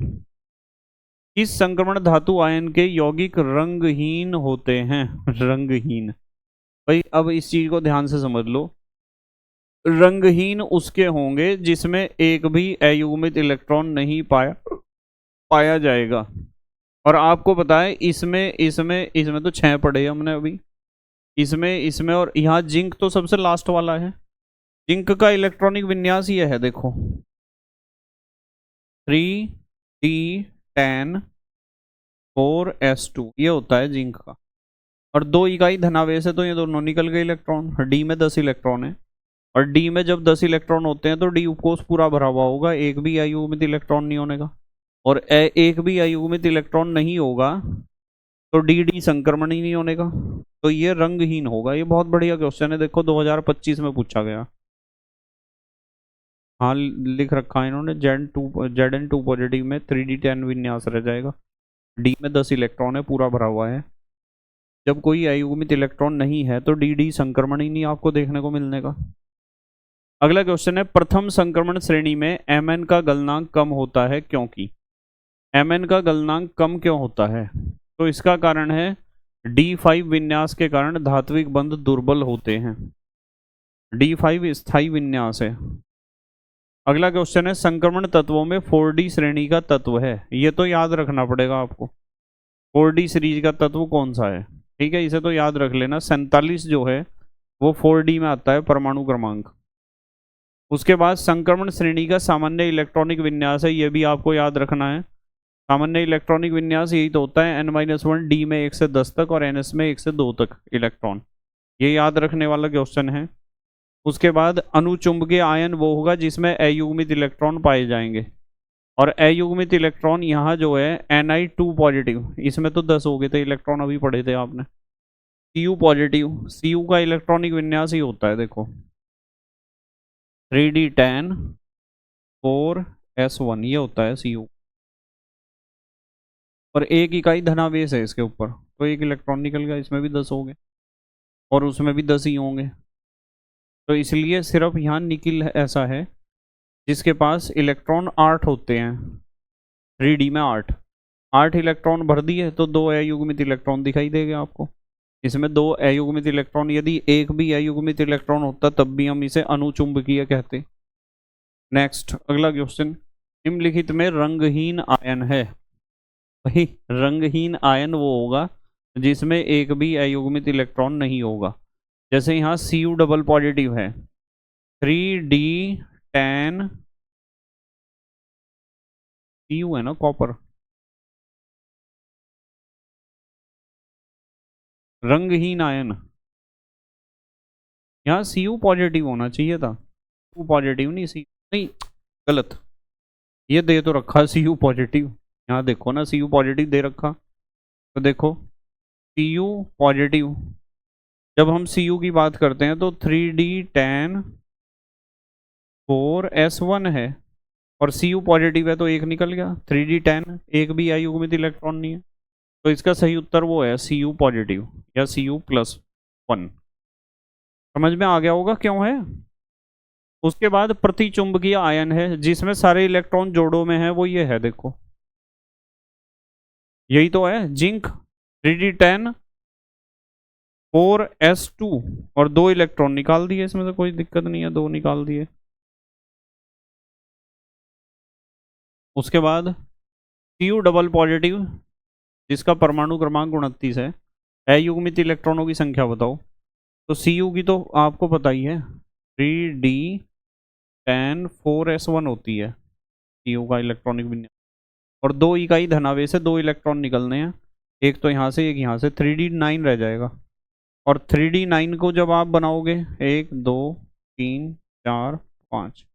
किस संक्रमण धातु आयन के यौगिक रंगहीन होते हैं। रंगहीन, भाई अब इस चीज को ध्यान से समझ लो, रंगहीन उसके होंगे जिसमें एक भी अयुग्मित इलेक्ट्रॉन नहीं पाया जाएगा। और आपको पता है इसमें इसमें इसमें तो 6 पढ़े हमने अभी, इसमें इसमें और यहाँ जिंक तो सबसे लास्ट वाला है। जिंक का इलेक्ट्रॉनिक विन्यास ये है देखो, 3d10 4s2 ये होता है जिंक का। और 2 इकाई धनावेश है तो ये दोनों निकल गए इलेक्ट्रॉन। डी में 10 इलेक्ट्रॉन है और डी में जब 10 इलेक्ट्रॉन होते हैं तो डी उपकोष पूरा भरा हुआ होगा, एक भी अयुग्मित इलेक्ट्रॉन नहीं होने का। और एक भी अयुग्मित इलेक्ट्रॉन नहीं होगा तो डी डी संक्रमण ही नहीं होने का, तो ये रंगहीन होगा। ये बहुत बढ़िया क्वेश्चन है, देखो 2025 में पूछा गया। हाँ लिख रखा है इन्होंने, Zn2 पॉजिटिव में 3d10 विन्यास रह जाएगा। डी में 10 इलेक्ट्रॉन है, पूरा भरा हुआ है। जब कोई अयुग्मित इलेक्ट्रॉन नहीं है तो डी डी संक्रमण ही नहीं आपको देखने को मिलने का। अगला क्वेश्चन है, प्रथम संक्रमण श्रेणी में Mn का गलनांक कम होता है क्योंकि। Mn का गलनांक कम क्यों होता है? तो इसका कारण है D5 विन्यास के कारण धात्विक बंध दुर्बल होते हैं। D5 स्थायी विन्यास है। अगला क्वेश्चन है, संक्रमण तत्वों में 4D श्रेणी का तत्व है, ये तो याद रखना पड़ेगा आपको। 4D सीरीज का तत्व कौन सा है? ठीक है, इसे तो याद रख लेना। 47 जो है वो 4D में आता है परमाणु क्रमांक। उसके बाद संक्रमण श्रेणी का सामान्य इलेक्ट्रॉनिक विन्यास है, ये भी आपको याद रखना है। सामान्य इलेक्ट्रॉनिक विन्यास यही तो होता है, n-1 डी में 1 से 10 तक और ns में 1 से 2 तक इलेक्ट्रॉन। ये याद रखने वाला क्वेश्चन है। उसके बाद अनुचुंबकीय आयन वो होगा जिसमें अयुग्मित इलेक्ट्रॉन पाए जाएंगे, और अयुग्मित इलेक्ट्रॉन यहाँ जो है Ni2 पॉजिटिव, इसमें तो 10 हो गए थे इलेक्ट्रॉन, अभी पढ़े थे आपने। Cu पॉजिटिव, Cu का इलेक्ट्रॉनिक विन्यास ही होता है, देखो 3d10 4s1 ये होता है Cu। और एक इकाई धनावेश है इसके ऊपर, तो एक इलेक्ट्रॉन निकल गया, इसमें भी 10 हो गए और उसमें भी 10 ही होंगे। तो इसलिए सिर्फ यहाँ निकिल ऐसा है जिसके पास इलेक्ट्रॉन 8 होते हैं, 3D में 8 इलेक्ट्रॉन भर दिए तो 2 अयुग्मित इलेक्ट्रॉन दिखाई देगा आपको। इसमें 2 अयुग्मित इलेक्ट्रॉन, यदि एक भी अयुग्मित इलेक्ट्रॉन होता तब भी हम इसे अनुचुंबकीय कहते। नेक्स्ट अगला क्वेश्चन, निम्नलिखित में रंगहीन आयन है। भाई रंगहीन आयन वो होगा जिसमें एक भी अयुग्मित इलेक्ट्रॉन नहीं होगा। जैसे यहाँ Cu डबल पॉजिटिव है, 3d10 Cu है ना, कॉपर। रंगहीन आयन, यहाँ Cu पॉजिटिव होना चाहिए था, Cu पॉजिटिव नहीं, Cu नहीं, गलत। ये दे तो रखा Cu पॉजिटिव, यहाँ देखो ना Cu पॉजिटिव दे रखा, तो देखो Cu पॉजिटिव। जब हम Cu की बात करते हैं तो 3d10 4s1 है और Cu पॉजिटिव है तो एक निकल गया, 3d10 एक भी अयुग्मित इलेक्ट्रॉन नहीं है, तो इसका सही उत्तर वो है Cu पॉजिटिव या Cu+1। समझ में आ गया होगा क्यों है। उसके बाद प्रतिचुंबकीय आयन है जिसमें सारे इलेक्ट्रॉन जोड़ों में है, वो ये है, देखो यही तो है, जिंक 3d10 4s2 और 2 इलेक्ट्रॉन निकाल दिए, इसमें तो कोई दिक्कत नहीं है, 2 निकाल दिए। उसके बाद Cu डबल पॉजिटिव जिसका परमाणु क्रमांक 29 है, अयुग्मित इलेक्ट्रॉनों की संख्या बताओ। तो Cu की तो आपको पता ही है, 3d10 4s1 होती है Cu का इलेक्ट्रॉनिक विन्यास, और 2 इकाई धनावेश से 2 इलेक्ट्रॉन निकलने हैं, एक तो यहाँ से एक यहाँ से, 3d9 रह जाएगा। और 3d9 को जब आप बनाओगे 1 2 3 4 5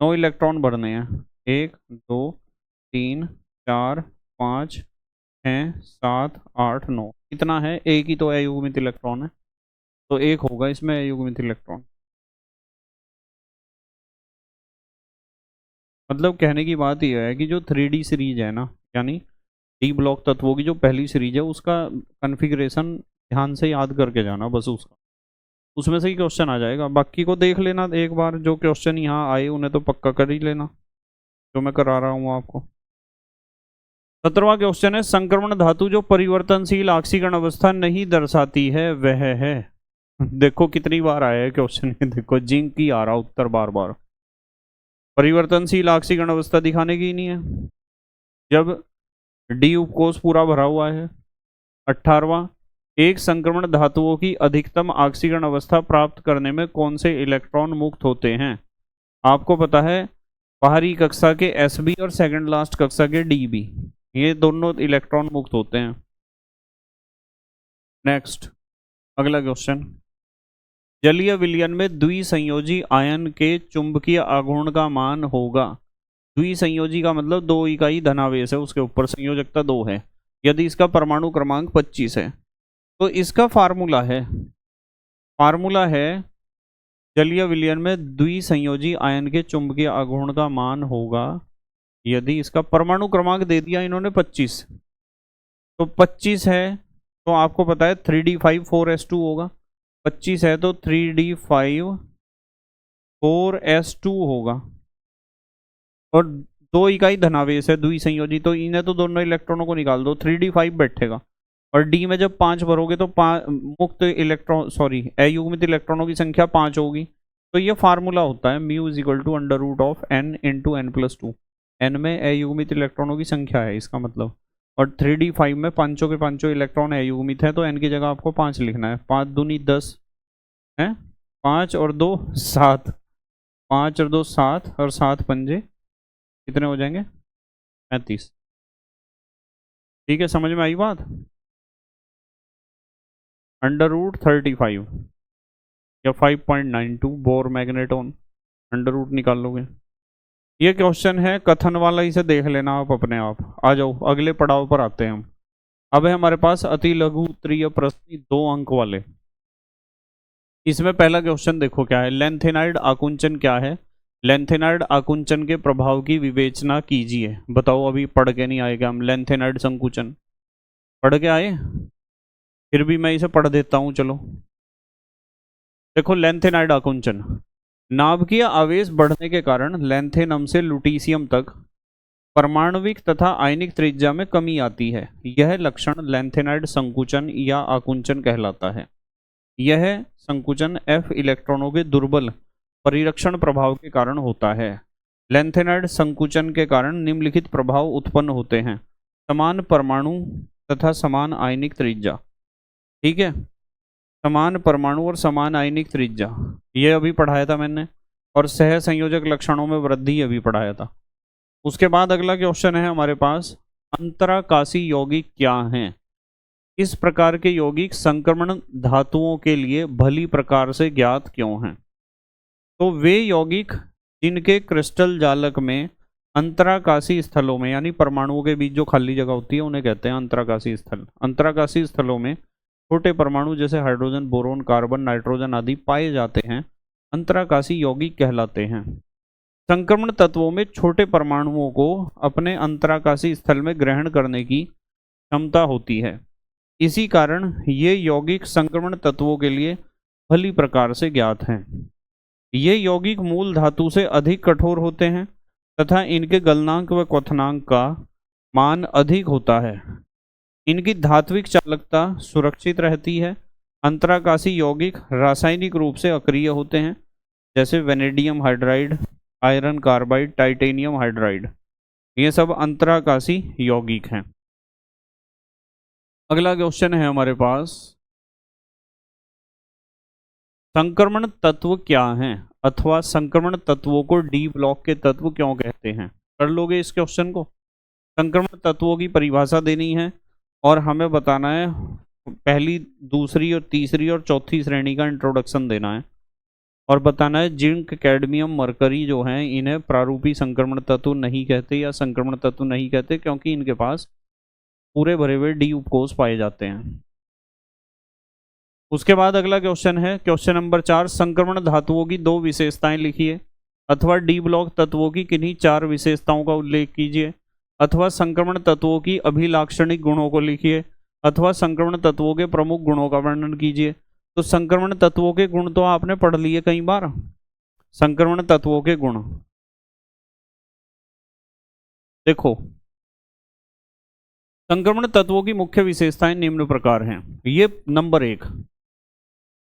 9 इलेक्ट्रॉन भरने हैं, 1 2 3 4 5 6 7 8 9, कितना है, एक ही तो अयुग्मित इलेक्ट्रॉन है, तो एक होगा इसमें अयुग्मित इलेक्ट्रॉन। मतलब कहने की बात यह है कि जो 3D सीरीज है ना, यानी डी ब्लॉक तत्वों की जो पहली सीरीज है उसका कन्फिग्रेशन ध्यान से याद करके जाना, बस उसका उसमें से ही क्वेश्चन आ जाएगा। बाकी को देख लेना एक बार, जो क्वेश्चन यहाँ आए उन्हें तो पक्का कर ही लेना जो मैं करा रहा हूँ आपको। 17वां क्वेश्चन है, संक्रमण धातु जो परिवर्तनशील ऑक्सीकरण अवस्था नहीं दर्शाती है वह है। देखो कितनी बार आया है क्वेश्चन, देखो जिंक की आ रहा उत्तर बार बार, परिवर्तनशील ऑक्सीकरण अवस्था दिखाने की नहीं है जब डी उपकोष पूरा भरा हुआ है। 18वां, एक संक्रमण धातुओं की अधिकतम ऑक्सीकरण अवस्था प्राप्त करने में कौन से इलेक्ट्रॉन मुक्त होते हैं? आपको पता है बाहरी कक्षा के Sb और सेकंड लास्ट कक्षा के Db, ये दोनों इलेक्ट्रॉन मुक्त होते हैं। नेक्स्ट अगला क्वेश्चन, जलीय विलयन में द्विसंयोजी आयन के चुंबकीय आघूर्ण का मान होगा। द्विसंयोजी का मतलब दो इकाई धनावेश है, उसके ऊपर संयोजकता 2 है, यदि इसका परमाणु क्रमांक 25 है। तो इसका फार्मूला है जलीय विलयन में द्विसंयोजी आयन के चुंबकीय आघूर्ण का मान होगा यदि इसका परमाणु क्रमांक दे दिया इन्होंने 25, तो 25 है तो आपको पता है 3d5 4s2 होगा। 25 है तो 3d5 4s2 होगा, और दो इकाई धनावेश है द्विसंयोजी, तो इन्हें तो दोनों इलेक्ट्रॉनों को निकाल दो, 3d5 बैठेगा, और डी में जब 5 भरोगे तो मुक्त इलेक्ट्रॉन अयुग्मित इलेक्ट्रॉनों की संख्या 5 होगी। तो ये फार्मूला होता है mu is equal to under root of n into n plus 2। n में अयुग्मित इलेक्ट्रॉनों की संख्या है इसका मतलब, और 3d5 में पांचों के पांचों इलेक्ट्रॉन अयुग्मित है, तो n की जगह आपको 5 लिखना है। 5 दूनी 10 है, 5 और 2 7, 5 और 2 7, और 7 पंजे कितने हो जाएंगे 35। ठीक है, समझ में आई बात। अंडर रूट 35 या 5.92 बोर मैग्नेटॉन, अंडर रूट निकाल लोगे। ये क्वेश्चन है कथन वाला, इसे देख लेना आप अपने आप। आ जाओ अगले पड़ाव पर आते हैं हम। अब है हमारे पास अति लघु उत्तरीय प्रश्न 2 अंक वाले। इसमें पहला क्वेश्चन देखो क्या है, लेंथेनाइड आकुंचन क्या है। लेंथेनाइड आकुंचन के प्रभाव की विवेचना कीजिए। बताओ, अभी पढ़ के नहीं आएगा हम लेंथेनाइड संकुचन पढ़ के आए, फिर भी मैं इसे पढ़ देता हूं। चलो देखो, लेंथेनाइड आकुंचन, नाभिकीय आवेश बढ़ने के कारण लेंथेनम से लुटीसियम तक परमाणविक तथा आयनिक त्रिज्या में कमी आती है। यह लक्षण लेंथेनाइड संकुचन या आकुंचन कहलाता है। यह संकुचन F इलेक्ट्रॉनों के दुर्बल परिरक्षण प्रभाव के कारण होता है। लेंथेनाइड संकुचन के कारण निम्नलिखित प्रभाव उत्पन्न होते हैं। समान परमाणु तथा समान आयनिक त्रिज्या। ठीक है, समान परमाणु और समान आयनिक त्रिज्या, ये अभी पढ़ाया था मैंने, और सह संयोजक लक्षणों में वृद्धि अभी पढ़ाया था। उसके बाद अगला क्वेश्चन है हमारे पास, अंतराकाशी यौगिक क्या हैं। इस प्रकार के यौगिक संक्रमण धातुओं के लिए भली प्रकार से ज्ञात क्यों हैं। तो वे यौगिक जिनके क्रिस्टल जालक में अंतराकाशी स्थलों में, यानी परमाणुओं के बीच जो खाली जगह होती है उन्हें कहते हैं अंतराकाशी स्थल। अंतराकाशी स्थलों में छोटे परमाणु जैसे हाइड्रोजन, बोरोन, कार्बन, नाइट्रोजन आदि पाए जाते हैं, अंतराकाशी यौगिक कहलाते हैं। संक्रमण तत्वों में छोटे परमाणुओं को अपने अंतराकाशी स्थल में ग्रहण करने की क्षमता होती है। इसी कारण ये यौगिक संक्रमण तत्वों के लिए भली प्रकार से ज्ञात हैं। ये यौगिक मूल धातु से अधिक कठोर होते हैं तथा इनके गलनांक व क्वथनांक का मान अधिक होता है। इनकी धात्विक चालकता सुरक्षित रहती है। अंतराकाशी यौगिक रासायनिक रूप से अक्रिय होते हैं, जैसे vanadium hydride, iron carbide, titanium hydride, ये सब अंतराकाशी यौगिक हैं। अगला क्वेश्चन है हमारे पास, संक्रमण तत्व क्या हैं, अथवा संक्रमण तत्वों को डी ब्लॉक के तत्व क्यों कहते हैं। कर लोगे इस क्वेश्चन को। संक्रमण तत्वों की परिभाषा देनी है और हमें बताना है पहली, दूसरी और तीसरी और चौथी श्रेणी का इंट्रोडक्शन देना है, और बताना है जिंक, कैडमियम, मरकरी जो हैं इन्हें प्रारूपी संक्रमण तत्व नहीं कहते या संक्रमण तत्व नहीं कहते, क्योंकि इनके पास पूरे भरे हुए डी उपकोष पाए जाते हैं। उसके बाद अगला क्वेश्चन है क्वेश्चन नंबर 4, संक्रमण धातुओं की 2 विशेषताएं लिखिए, अथवा डी ब्लॉक तत्वों की किन्हीं 4 विशेषताओं का उल्लेख कीजिए, अथवा संक्रमण तत्वों की अभिलाक्षणिक गुणों को लिखिए, अथवा संक्रमण तत्वों के प्रमुख गुणों का वर्णन कीजिए। तो संक्रमण तत्वों के गुण तो आपने पढ़ लिए कई बार। संक्रमण तत्वों के गुण देखो, संक्रमण तत्वों की मुख्य विशेषताएं निम्न प्रकार हैं। ये नंबर 1,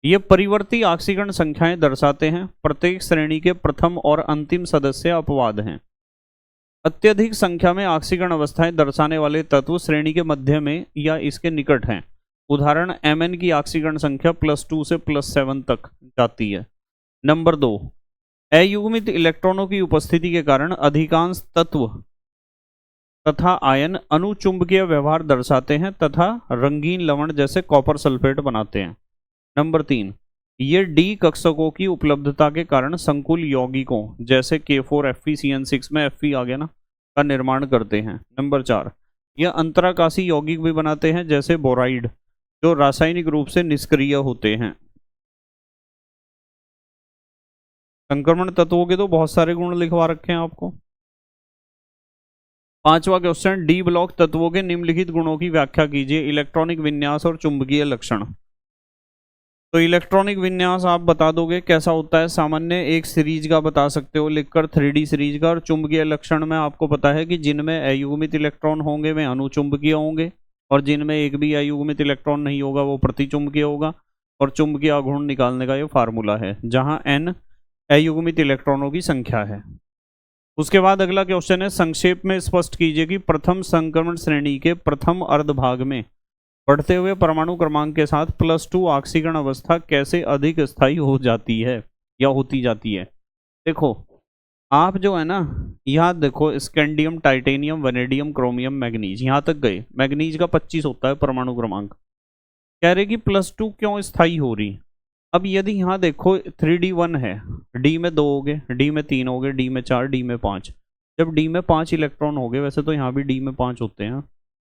ये परिवर्ती ऑक्सीकरण संख्याएं दर्शाते हैं। प्रत्येक श्रेणी के प्रथम और अंतिम सदस्य अपवाद हैं। अत्यधिक संख्या में ऑक्सीकरण अवस्थाएं दर्शाने वाले तत्व श्रेणी के मध्य में या इसके निकट हैं। उदाहरण Mn की ऑक्सीकरण संख्या +2 से +7 तक जाती है। नंबर 2, अयुग्मित इलेक्ट्रॉनों की उपस्थिति के कारण अधिकांश तत्व तथा आयन अनुचुंबकीय व्यवहार दर्शाते हैं तथा रंगीन लवण जैसे कॉपर सल्फेट बनाते हैं। नंबर 3, ये डी कक्षकों की उपलब्धता के कारण संकुल यौगिकों जैसे K4FeCN6 में Fe आ गया ना, का निर्माण करते हैं। नंबर 4, यह अंतराकाशी यौगिक भी बनाते हैं जैसे बोराइड, जो रासायनिक रूप से निष्क्रिय होते हैं। संक्रमण तत्वों के तो बहुत सारे गुण लिखवा रखे हैं आपको। 5वां क्वेश्चन, डी ब्लॉक तत्वों के निम्नलिखित गुणों की व्याख्या कीजिए। इलेक्ट्रॉनिक विन्यास और चुंबकीय लक्षण। तो इलेक्ट्रॉनिक विन्यास आप बता दोगे कैसा होता है, सामान्य एक सीरीज का बता सकते हो लिखकर 3D सीरीज का। और चुंबकीय लक्षण में आपको पता है कि जिनमें अयुग्मित इलेक्ट्रॉन होंगे वे अनुचुंबकीय होंगे, और जिनमें एक भी अयुग्मित इलेक्ट्रॉन नहीं होगा वो प्रतिचुंबकीय होगा। और चुंबकीय आघूर्ण निकालने का ये फार्मूला है, जहां n अयुग्मित इलेक्ट्रॉनों की संख्या है। उसके बाद अगला क्वेश्चन है, संक्षेप में स्पष्ट कीजिए कि प्रथम संक्रमण श्रेणी के प्रथम अर्धभाग में बढ़ते हुए परमाणु क्रमांक के साथ +2 ऑक्सीकरण अवस्था कैसे अधिक स्थायी हो जाती है या होती जाती है। देखो आप जो है ना, यहाँ देखो scandium, titanium, vanadium, chromium, manganese, यहाँ तक गए। मैग्नीज का 25 होता है परमाणु क्रमांक। कह रहे कि +2 क्यों स्थायी हो रही। अब यदि यहाँ देखो 3D1 है, डी में 2 हो गए, डी में 3 हो गए, डी में 4, डी में 5। जब डी में 5 इलेक्ट्रॉन हो गए, वैसे तो यहाँ भी डी में 5 होते हैं,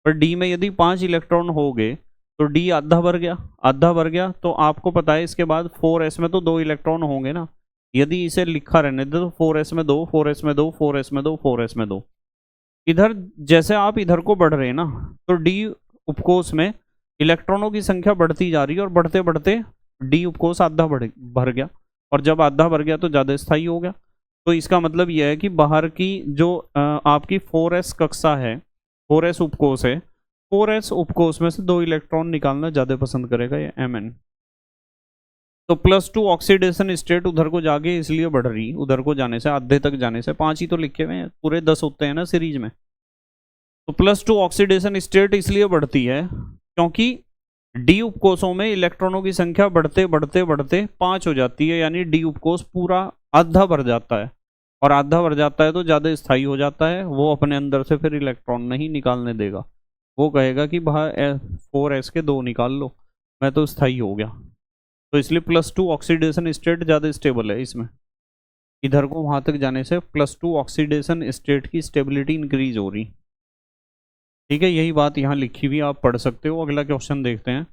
पर डी में यदि 5 इलेक्ट्रॉन हो गए तो डी आधा भर गया, आधा भर गया। तो आपको पता है इसके बाद 4s में तो 2 इलेक्ट्रॉन होंगे ना। यदि इसे लिखा रहने दे तो 4s में 2, 4s में 2, 4s में 2, 4s में 2। इधर जैसे आप इधर को बढ़ रहे हैं ना, तो डी उपकोष में इलेक्ट्रॉनों की संख्या बढ़ती जा रही है, और बढ़ते बढ़ते डी उपकोष आधा भर गया। और जब आधा भर गया तो ज़्यादा स्थायी हो गया। तो इसका मतलब यह है कि बाहर की जो आपकी 4s कक्षा है, 4s उपकोष है, 4s उपकोष में से 2 इलेक्ट्रॉन निकालना ज़्यादा पसंद करेगा ये Mn। तो +2 ऑक्सीडेशन स्टेट उधर को जाके इसलिए बढ़ रही, उधर को जाने से, आधे तक जाने से। 5 ही तो लिखे हुए हैं, पूरे 10 होते हैं ना सीरीज में। तो +2 ऑक्सीडेशन स्टेट इसलिए बढ़ती है क्योंकि डी उपकोषों में इलेक्ट्रॉनों की संख्या बढ़ते बढ़ते बढ़ते 5 हो जाती है, यानी डी उपकोष पूरा आधा भर जाता है। और आधा भर जाता है तो ज़्यादा स्थायी हो जाता है, वो अपने अंदर से फिर इलेक्ट्रॉन नहीं निकालने देगा। वो कहेगा कि भाई 4s के 2 निकाल लो, मैं तो स्थायी हो गया। तो इसलिए +2 ऑक्सीडेशन स्टेट ज़्यादा स्टेबल है इसमें। इधर को वहाँ तक जाने से +2 ऑक्सीडेशन स्टेट की स्टेबिलिटी इंक्रीज हो रही। ठीक है, यही बात यहाँ लिखी हुई, आप पढ़ सकते हो। अगला क्वेश्चन देखते हैं,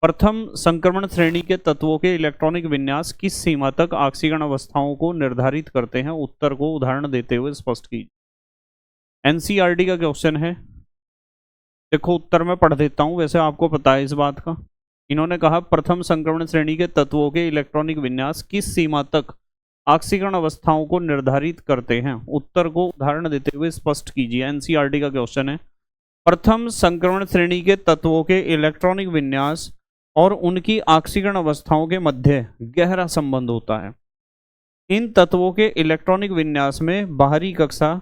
प्रथम संक्रमण श्रेणी के तत्वों के इलेक्ट्रॉनिक विन्यास किस सीमा तक ऑक्सीकरण अवस्थाओं को निर्धारित करते हैं। उत्तर को उदाहरण देते हुए स्पष्ट कीजिए। एनसीईआरटी का क्वेश्चन है। देखो उत्तर में पढ़ देता हूं, वैसे आपको पता है इस बात का। इन्होंने कहा प्रथम संक्रमण श्रेणी के तत्वों के इलेक्ट्रॉनिक विन्यास किस सीमा तक ऑक्सीकरण अवस्थाओं को निर्धारित करते हैं। उत्तर को उदाहरण देते हुए स्पष्ट कीजिए। एनसीईआरटी का क्वेश्चन है, प्रथम संक्रमण श्रेणी के तत्वों के इलेक्ट्रॉनिक विन्यास और उनकी ऑक्सीकरण अवस्थाओं के मध्य गहरा संबंध होता है। इन तत्वों के इलेक्ट्रॉनिक विन्यास में बाहरी कक्षा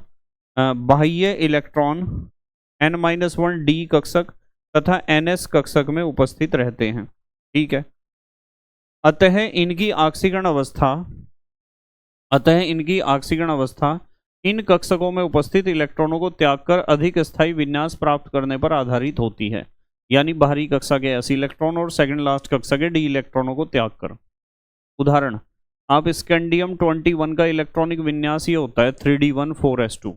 बाह्य इलेक्ट्रॉन n-1 डी कक्षक तथा ns कक्षक में उपस्थित रहते हैं। ठीक है, अतः इनकी ऑक्सीकरण अवस्था इन कक्षकों में उपस्थित इलेक्ट्रॉनों को त्याग कर अधिक स्थायी विन्यास प्राप्त करने पर आधारित होती है। यानी बाहरी कक्षा के s इलेक्ट्रॉन और सेकंड लास्ट कक्षा के d इलेक्ट्रॉनों को त्याग कर। उदाहरण, आप स्कैंडियम 21 का इलेक्ट्रॉनिक विन्यास ये होता है 3D1 4s2।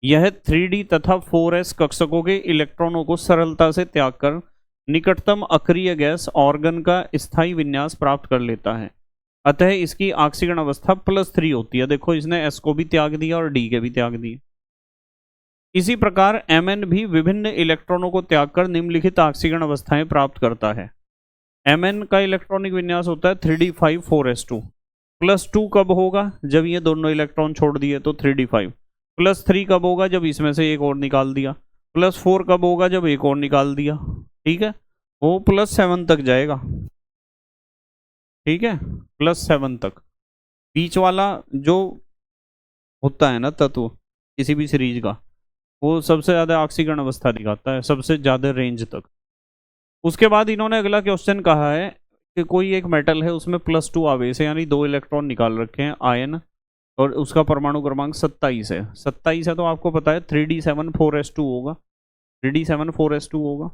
यह 3D तथा 4s कक्षकों के इलेक्ट्रॉनों को सरलता से त्याग कर निकटतम अक्रिय गैस ऑर्गन का स्थायी विन्यास प्राप्त कर लेता है। अतः इसकी ऑक्सीकरण अवस्था +3 होती है। देखो इसने s को भी त्याग दिया और d के भी त्याग दिए। इसी प्रकार Mn भी विभिन्न इलेक्ट्रॉनों को त्याग कर निम्नलिखित ऑक्सीकरण अवस्थाएं प्राप्त करता है। Mn का इलेक्ट्रॉनिक विन्यास होता है 3D5 4s2। +2 कब होगा, जब ये दोनों इलेक्ट्रॉन छोड़ दिए तो 3D5। +3 कब होगा, जब इसमें से एक और निकाल दिया। +4 कब होगा, जब एक और निकाल दिया। ठीक है, वो +7 तक जाएगा। ठीक है, +7 तक। बीच वाला जो होता है ना तत्व किसी भी सीरीज का, वो सबसे ज़्यादा ऑक्सीकरण अवस्था दिखाता है, सबसे ज़्यादा रेंज तक। उसके बाद इन्होंने अगला क्वेश्चन कहा है कि कोई एक मेटल है उसमें +2 आवेश है, यानी 2 इलेक्ट्रॉन निकाल रखे हैं आयन और उसका परमाणु क्रमांक 27 है। 27 है तो आपको पता है 3d74s2 होगा, 3d74s2 होगा।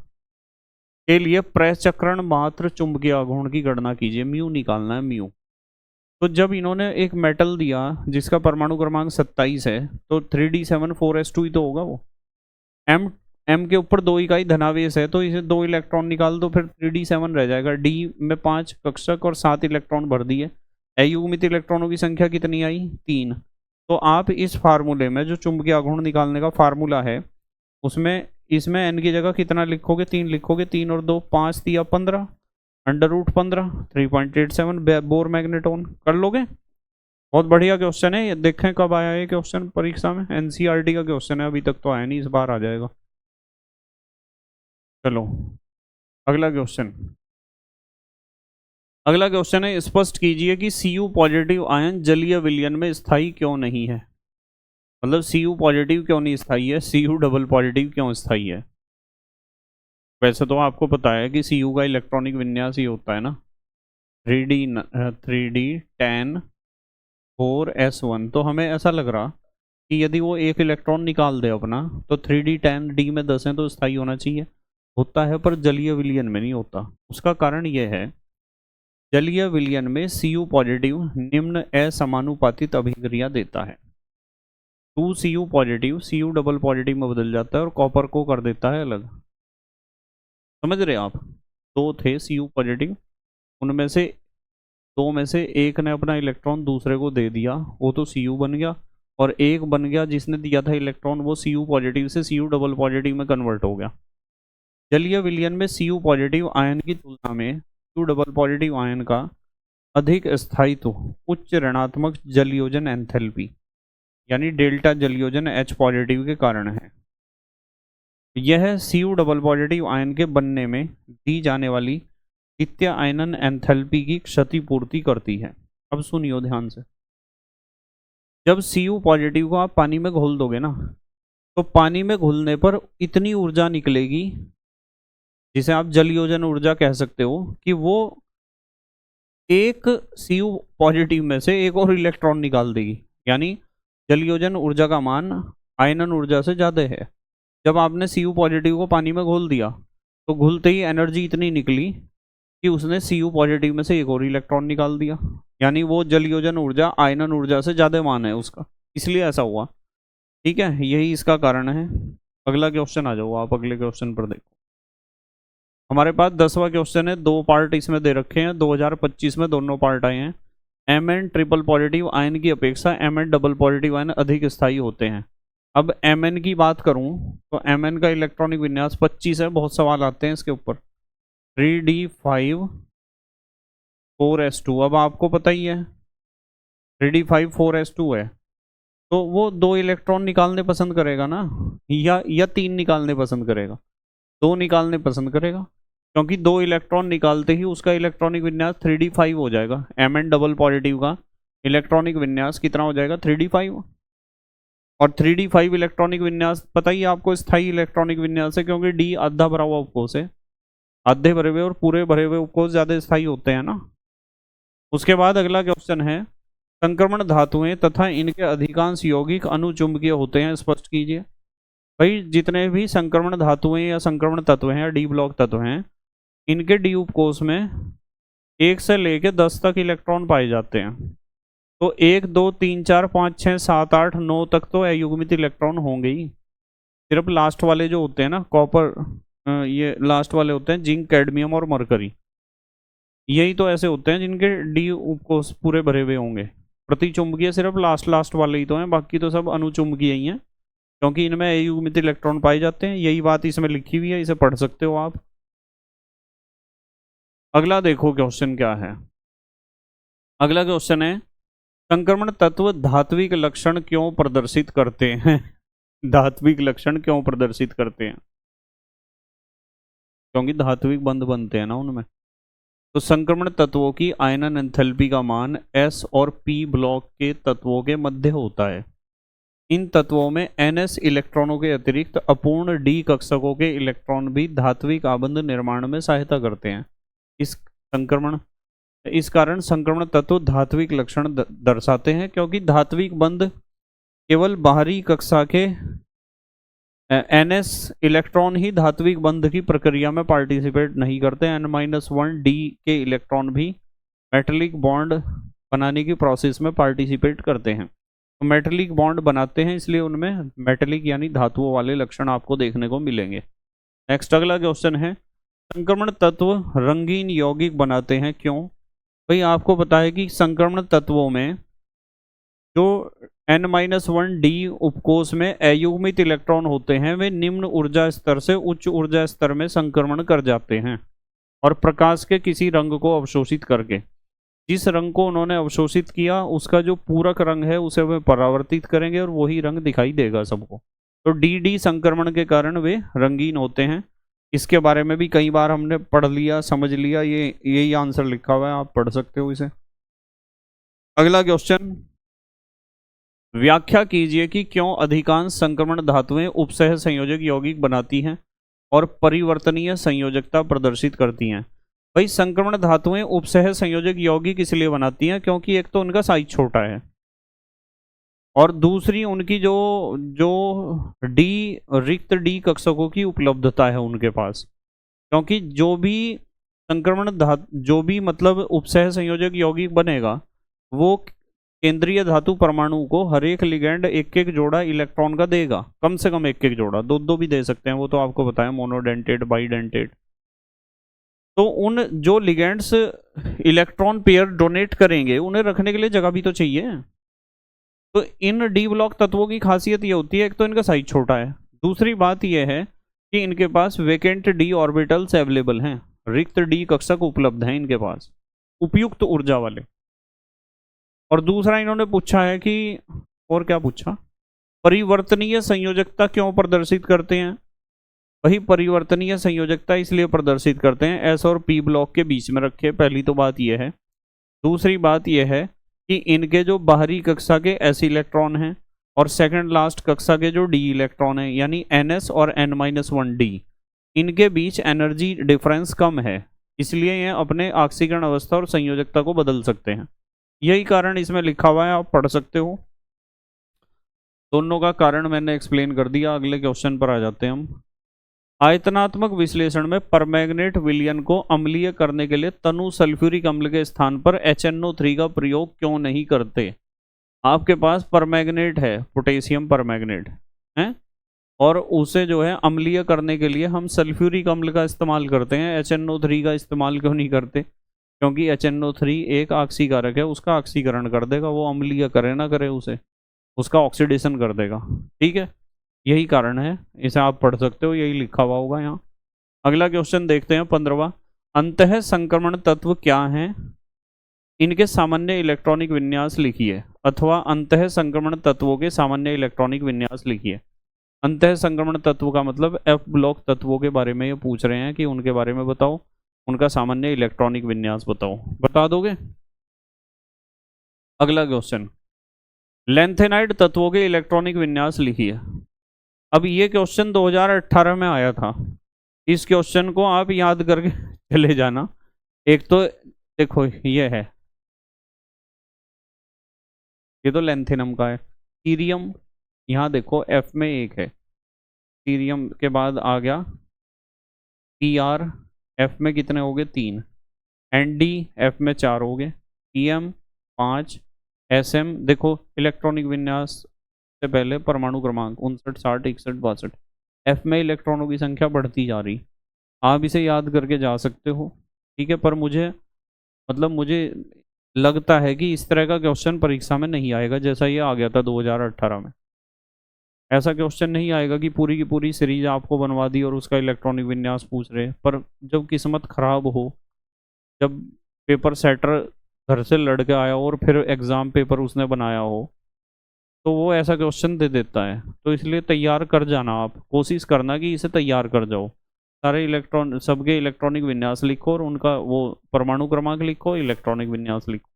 के लिए प्रचक्रण मात्र चुंबकीय आघूर्ण की गणना कीजिए, म्यू निकालना है, म्यू। तो जब इन्होंने एक मेटल दिया जिसका परमाणु क्रमांक 27 है तो 3d74s2 ही तो होगा वो। एम के ऊपर 2 इकाई धनावेश है तो इसे 2 इलेक्ट्रॉन निकाल दो, फिर 3d7 रह जाएगा। डी में 5 कक्षक और 7 इलेक्ट्रॉन भर दिए। अयुग्मित इलेक्ट्रॉनों की संख्या कितनी आई? 3। तो आप इस फार्मूले में जो चुंबकीय आघूर्ण निकालने का फार्मूला है उसमें इसमें एन की जगह कितना लिखोगे? 3 लिखोगे। 3 और 2 5 दिया 15, √15 3.87 बोर मैग्नेटोन। कर लोगे? बहुत बढ़िया क्वेश्चन है ये। देखें कब आया ये क्वेश्चन परीक्षा में। एनसीईआरटी का क्वेश्चन है, अभी तक तो आया नहीं, इस बार आ जाएगा। चलो अगला क्वेश्चन। अगला क्वेश्चन है, स्पष्ट कीजिए कि Cu पॉजिटिव आयन जलीय विलयन में स्थायी क्यों नहीं है। मतलब Cu पॉजिटिव क्यों नहीं स्थायी है, Cu डबल पॉजिटिव क्यों स्थायी है। वैसे तो आपको पता है कि Cu का इलेक्ट्रॉनिक विन्यास ही होता है ना, 3d10 4s1। तो हमें ऐसा लग रहा कि यदि वो एक इलेक्ट्रॉन निकाल दे अपना तो 3d10 डी में 10 है तो स्थायी होना चाहिए। होता है पर जलीय विलयन में नहीं होता। उसका कारण यह है, जलीय विलयन में Cu पॉजिटिव निम्न असमानुपातित अभिक्रिया देता है। 2Cu positive Cu double positive में बदल जाता है और कॉपर को कर देता है अलग। समझ रहे आप? 2 थे Cu पॉजिटिव, उनमें से 2 में से एक ने अपना इलेक्ट्रॉन दूसरे को दे दिया, वो तो Cu बन गया। और एक बन गया जिसने दिया था इलेक्ट्रॉन, वो Cu पॉजिटिव से Cu डबल पॉजिटिव में कन्वर्ट हो गया। जलीय विलयन में Cu पॉजिटिव आयन की तुलना में Cu डबल पॉजिटिव आयन का अधिक स्थायित्व उच्च ऋणात्मक जलयोजन एंथैल्पी यानी डेल्टा जलयोजन H पॉजिटिव के कारण है। यह Cu डबल पॉजिटिव आयन के बनने में दी जाने वाली द्वितीय आयनन एंथैल्पी की क्षतिपूर्ति करती है। अब सुनियो ध्यान से। जब Cu पॉजिटिव को आप पानी में घोल दोगे ना, तो पानी में घुलने पर इतनी ऊर्जा निकलेगी जिसे आप जलयोजन ऊर्जा कह सकते हो, कि वो एक Cu पॉजिटिव में से एक और इलेक्ट्रॉन निकाल देगी। यानी जलयोजन ऊर्जा का मान आयनन ऊर्जा से ज़्यादा है। जब आपने Cu पॉजिटिव को पानी में घोल दिया तो घुलते ही एनर्जी इतनी निकली कि उसने Cu पॉजिटिव में से एक और इलेक्ट्रॉन निकाल दिया। यानी वो जलयोजन ऊर्जा आयनन ऊर्जा से ज़्यादा मान है उसका, इसलिए ऐसा हुआ। ठीक है, यही इसका कारण है। अगला क्वेश्चन आ जाओ आप, अगले क्वेश्चन पर देखो। हमारे पास 10वां क्वेश्चन है, 2 पार्ट इसमें दे रखे हैं। 2025 में दोनों पार्ट आए हैं। Mn ट्रिपल पॉजिटिव आयन की अपेक्षा Mn डबल पॉजिटिव आयन अधिक स्थायी होते हैं। अब Mn की बात करूं तो Mn का इलेक्ट्रॉनिक विन्यास 25 है। बहुत सवाल आते हैं इसके ऊपर। 3d5 4s2। अब आपको पता ही है 3d5 4s2 है तो वो 2 इलेक्ट्रॉन निकालने पसंद करेगा ना, या 3 निकालने पसंद करेगा? 2 निकालने पसंद करेगा, क्योंकि 2 इलेक्ट्रॉन निकालते ही उसका इलेक्ट्रॉनिक विन्यास 3d5 हो जाएगा। Mn डबल पॉजिटिव का इलेक्ट्रॉनिक विन्यास कितना हो जाएगा? 3d5। और 3d5 इलेक्ट्रॉनिक विन्यास पता ही आपको स्थायी इलेक्ट्रॉनिक विन्यास है, क्योंकि D आधा भरा हुआ उपकोष है। आधे भरे हुए और पूरे भरे हुए उपकोष ज्यादा स्थायी होते हैं ना। उसके बाद अगला क्वेश्चन है, संक्रमण धातुएं तथा इनके अधिकांश यौगिक अनुचुंबकीय होते हैं, स्पष्ट कीजिए। भाई जितने भी संक्रमण धातुएं या संक्रमण तत्व हैं या डी ब्लॉक तत्व हैं, इनके डी उपकोष में 1 से लेके 10 तक इलेक्ट्रॉन पाए जाते हैं। तो 1 2 3 4 5 6 7 8 9 तक तो अयुग्मित इलेक्ट्रॉन होंगे ही। सिर्फ लास्ट वाले जो होते हैं ना, कॉपर, ये लास्ट वाले होते हैं जिंक, कैडमियम और मरकरी, यही तो ऐसे होते हैं जिनके डी उपकोष पूरे भरे हुए होंगे। प्रतिचुंबकीय सिर्फ लास्ट वाले ही तो हैं, बाकी तो सब अनुचुंबकीय ही हैं, क्योंकि इनमें अयुग्मित इलेक्ट्रॉन पाए जाते हैं। यही बात इसमें लिखी हुई है, इसे पढ़ सकते हो आप। अगला देखो क्वेश्चन क्या है। अगला क्वेश्चन है, संक्रमण तत्व धात्विक लक्षण क्यों प्रदर्शित करते हैं? धात्विक लक्षण क्यों प्रदर्शित करते हैं? क्योंकि धात्विक बंध बनते हैं ना उनमें। तो संक्रमण तत्वों की आयनन एंथैल्पी का मान S और P ब्लॉक के तत्वों के मध्य होता है। इन तत्वों में Ns इलेक्ट्रॉनों के अतिरिक्त अपूर्ण D कक्षकों के इलेक्ट्रॉन भी धात्विक आबंध निर्माण में सहायता करते हैं। इस संक्रमण इस कारण संक्रमण तत्व धात्विक लक्षण दर्शाते हैं, क्योंकि धात्विक बंध केवल बाहरी कक्षा के NS इलेक्ट्रॉन ही धात्विक बंध की प्रक्रिया में पार्टिसिपेट नहीं करते। N-1D के इलेक्ट्रॉन भी मेटेलिक बॉन्ड बनाने की प्रोसेस में पार्टिसिपेट करते हैं। तो मेटेलिक बॉन्ड बनाते हैं, इसलिए उनमें मेटेलिक यानी धातुओं वाले लक्षण आपको देखने को मिलेंगे। नेक्स्ट अगला क्वेश्चन है, संक्रमण तत्व रंगीन यौगिक बनाते हैं क्यों? भाई आपको पता है कि संक्रमण तत्वों में जो N-1D उपकोष में अयुग्मित इलेक्ट्रॉन होते हैं, वे निम्न ऊर्जा स्तर से उच्च ऊर्जा स्तर में संक्रमण कर जाते हैं और प्रकाश के किसी रंग को अवशोषित करके, जिस रंग को उन्होंने अवशोषित किया उसका जो पूरक रंग है उसे वे परावर्तित करेंगे और वही रंग दिखाई देगा सबको। तो DD संक्रमण के कारण वे रंगीन होते हैं। इसके बारे में भी कई बार हमने पढ़ लिया, समझ लिया, यही आंसर लिखा हुआ है, आप पढ़ सकते हो इसे। अगला क्वेश्चन, व्याख्या कीजिए कि क्यों अधिकांश संक्रमण धातुएं उपसह संयोजक यौगिक बनाती हैं और परिवर्तनीय संयोजकता प्रदर्शित करती हैं। भाई संक्रमण धातुएं उपसह संयोजक यौगिक इसलिए बनाती हैं क्योंकि एक तो उनका साइज छोटा है और दूसरी उनकी जो रिक्त डी कक्षकों की उपलब्धता है उनके पास। क्योंकि जो भी मतलब उपसह संयोजक यौगिक बनेगा वो केंद्रीय धातु परमाणु को हर एक लिगेंड एक एक जोड़ा इलेक्ट्रॉन का देगा, कम से कम एक एक जोड़ा, दो भी दे सकते हैं, वो तो आपको बताया, मोनोडेंटेट, बाईडेंटेट। तो उन जो लिगेंड्स इलेक्ट्रॉन पेयर डोनेट करेंगे उन्हें रखने के लिए जगह भी तो चाहिए। तो इन डी ब्लॉक तत्वों की खासियत ये होती है, एक तो इनका साइज छोटा है, दूसरी बात यह है कि इनके पास वेकेंट डी ऑर्बिटल्स अवेलेबल हैं, रिक्त डी कक्षक उपलब्ध हैं इनके पास, उपयुक्त ऊर्जा वाले। और दूसरा इन्होंने पूछा है कि, और क्या पूछा, परिवर्तनीय संयोजकता क्यों प्रदर्शित करते हैं? वही परिवर्तनीय संयोजकता इसलिए प्रदर्शित करते हैं S और P ब्लॉक के बीच में रखे, पहली तो बात यह है। दूसरी बात यह है कि इनके जो बाहरी कक्षा के S इलेक्ट्रॉन हैं और सेकंड लास्ट कक्षा के जो D इलेक्ट्रॉन हैं यानी NS और N-1D, इनके बीच एनर्जी डिफरेंस कम है, इसलिए ये अपने ऑक्सीकरण अवस्था और संयोजकता को बदल सकते हैं। यही कारण इसमें लिखा हुआ है, आप पढ़ सकते हो। दोनों का कारण मैंने एक्सप्लेन कर दिया। अगले क्वेश्चन पर आ जाते हैं हम। आयतनात्मक विश्लेषण में परमैंगनेट विलयन को अम्लीय करने के लिए तनु सल्फ्यूरिक अम्ल के स्थान पर HNO3 का प्रयोग क्यों नहीं करते? आपके पास परमैंगनेट है, पोटेशियम परमैंगनेट है, और उसे जो है अम्लीय करने के लिए हम सल्फ्यूरिक अम्ल का इस्तेमाल करते हैं, HNO3 का इस्तेमाल क्यों नहीं करते? क्योंकि HNO3 एक ऑक्सीकारक है, उसका ऑक्सीकरण कर देगा, वो अम्लीय करे ना करे उसे, उसका ऑक्सीडेशन कर देगा। ठीक है, यही कारण है, इसे आप पढ़ सकते हो, यही लिखा हुआ होगा यहाँ। अगला क्वेश्चन देखते हैं 15वां। अंतः संक्रमण तत्व क्या हैं? इनके सामान्य इलेक्ट्रॉनिक विन्यास लिखिए, अथवा अंतः संक्रमण तत्वों के सामान्य इलेक्ट्रॉनिक विन्यास लिखिए। अंतः संक्रमण तत्व का मतलब F ब्लॉक तत्वों के बारे में ये पूछ रहे हैं कि उनके बारे में बताओ, उनका सामान्य इलेक्ट्रॉनिक विन्यास बताओ, बता दोगे? अगला क्वेश्चन, लेंथेनाइड तत्वों के इलेक्ट्रॉनिक विन्यास लिखिए। अब ये क्वेश्चन 2018 में आया था, इस क्वेश्चन को आप याद करके चले जाना। एक तो देखो ये है, ये तो लेंथेनम का है। सीरियम यहाँ देखो F में एक है, सीरियम के बाद आ गया PR, F में कितने हो गए? 3। ND F में 4 हो गए, PM 5, SM देखो इलेक्ट्रॉनिक विन्यास से पहले परमाणु क्रमांक 59, 60, 61, 62, F में इलेक्ट्रॉनों की संख्या बढ़ती जा रही। आप इसे याद करके जा सकते हो, ठीक है, पर मुझे लगता है कि इस तरह का क्वेश्चन परीक्षा में नहीं आएगा जैसा ये आ गया था 2018 में। ऐसा क्वेश्चन नहीं आएगा कि पूरी की पूरी सीरीज आपको बनवा दी और उसका इलेक्ट्रॉनिक विन्यास पूछ रहे। पर जब किस्मत खराब हो, जब पेपर सेटर घर से लड़ के आया और फिर एग्ज़ाम पेपर उसने बनाया हो, तो वो ऐसा क्वेश्चन दे देता है। तो इसलिए तैयार कर जाना, आप कोशिश करना कि इसे तैयार कर जाओ। सारे इलेक्ट्रॉन, सबके इलेक्ट्रॉनिक विन्यास लिखो और उनका वो परमाणु क्रमांक लिखो, इलेक्ट्रॉनिक विन्यास लिखो।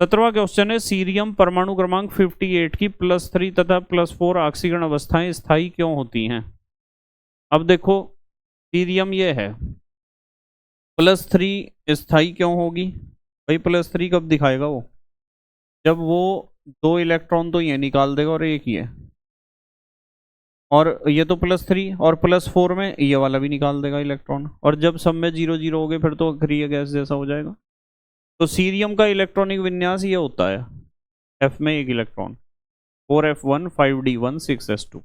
17वां क्वेश्चन है, सीरियम परमाणु क्रमांक 58 की +3 तथा +4 ऑक्सीकरण अवस्थाएं स्थायी क्यों होती हैं? अब देखो सीरियम ये है, +3 स्थाई क्यों होगी भाई? +3 कब दिखाएगा वो? जब वो 2 इलेक्ट्रॉन तो ये निकाल देगा और एक ही है, और ये तो +3 और +4 में ये वाला भी निकाल देगा इलेक्ट्रॉन, और जब सब में 0 0 हो गए फिर तो अक्रिय गैस जैसा हो जाएगा। तो सीरियम का इलेक्ट्रॉनिक विन्यास ये होता है, F में एक इलेक्ट्रॉन, 4f1 5d1 6s2।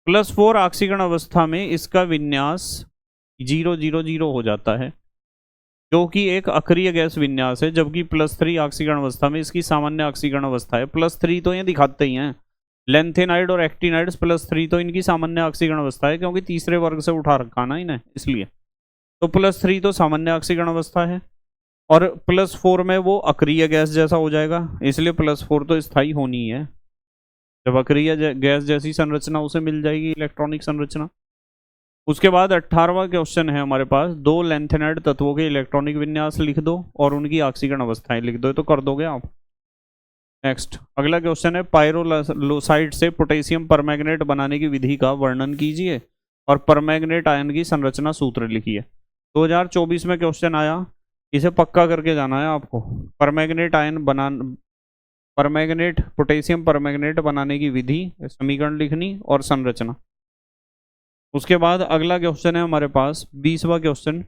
+4 ऑक्सीकरण अवस्था में इसका विन्यास 0 0 0 हो जाता है, जो कि एक अक्रिय गैस विन्यास है, जबकि +3 ऑक्सीकरण अवस्था में इसकी सामान्य ऑक्सीकरण अवस्था है। +3 तो ये दिखाते ही हैं, लेंथेनाइड और एक्टिनाइड्स +3 तो इनकी सामान्य ऑक्सीकरण अवस्था है, क्योंकि तीसरे वर्ग से उठा रखा ना इन्हें, इसलिए तो +3 तो सामान्य ऑक्सीकरण अवस्था है, और +4 में वो अक्रिय गैस जैसा हो जाएगा, इसलिए +4 तो स्थायी होनी ही है। जब अक्रिय गैस जैसी संरचना उसे मिल जाएगी इलेक्ट्रॉनिक संरचना। उसके बाद 18वां क्वेश्चन है हमारे पास, 2 लेंथेनाइड तत्वों के इलेक्ट्रॉनिक विन्यास लिख दो और उनकी ऑक्सीकरण अवस्थाएं लिख दो, तो कर दोगे आप। नेक्स्ट अगला क्वेश्चन है, पायरोलोसाइट से पोटेशियम परमैंगनेट बनाने की विधि का वर्णन कीजिए और परमैंगनेट आयन की संरचना सूत्र लिखिए। 2024 में क्वेश्चन आया, इसे पक्का करके जाना है आपको। परमैंगनेट पोटेशियम परमैंगनेट बनाने की विधि, समीकरण लिखनी और संरचना। उसके बाद अगला क्वेश्चन है हमारे पास 20वां क्वेश्चन,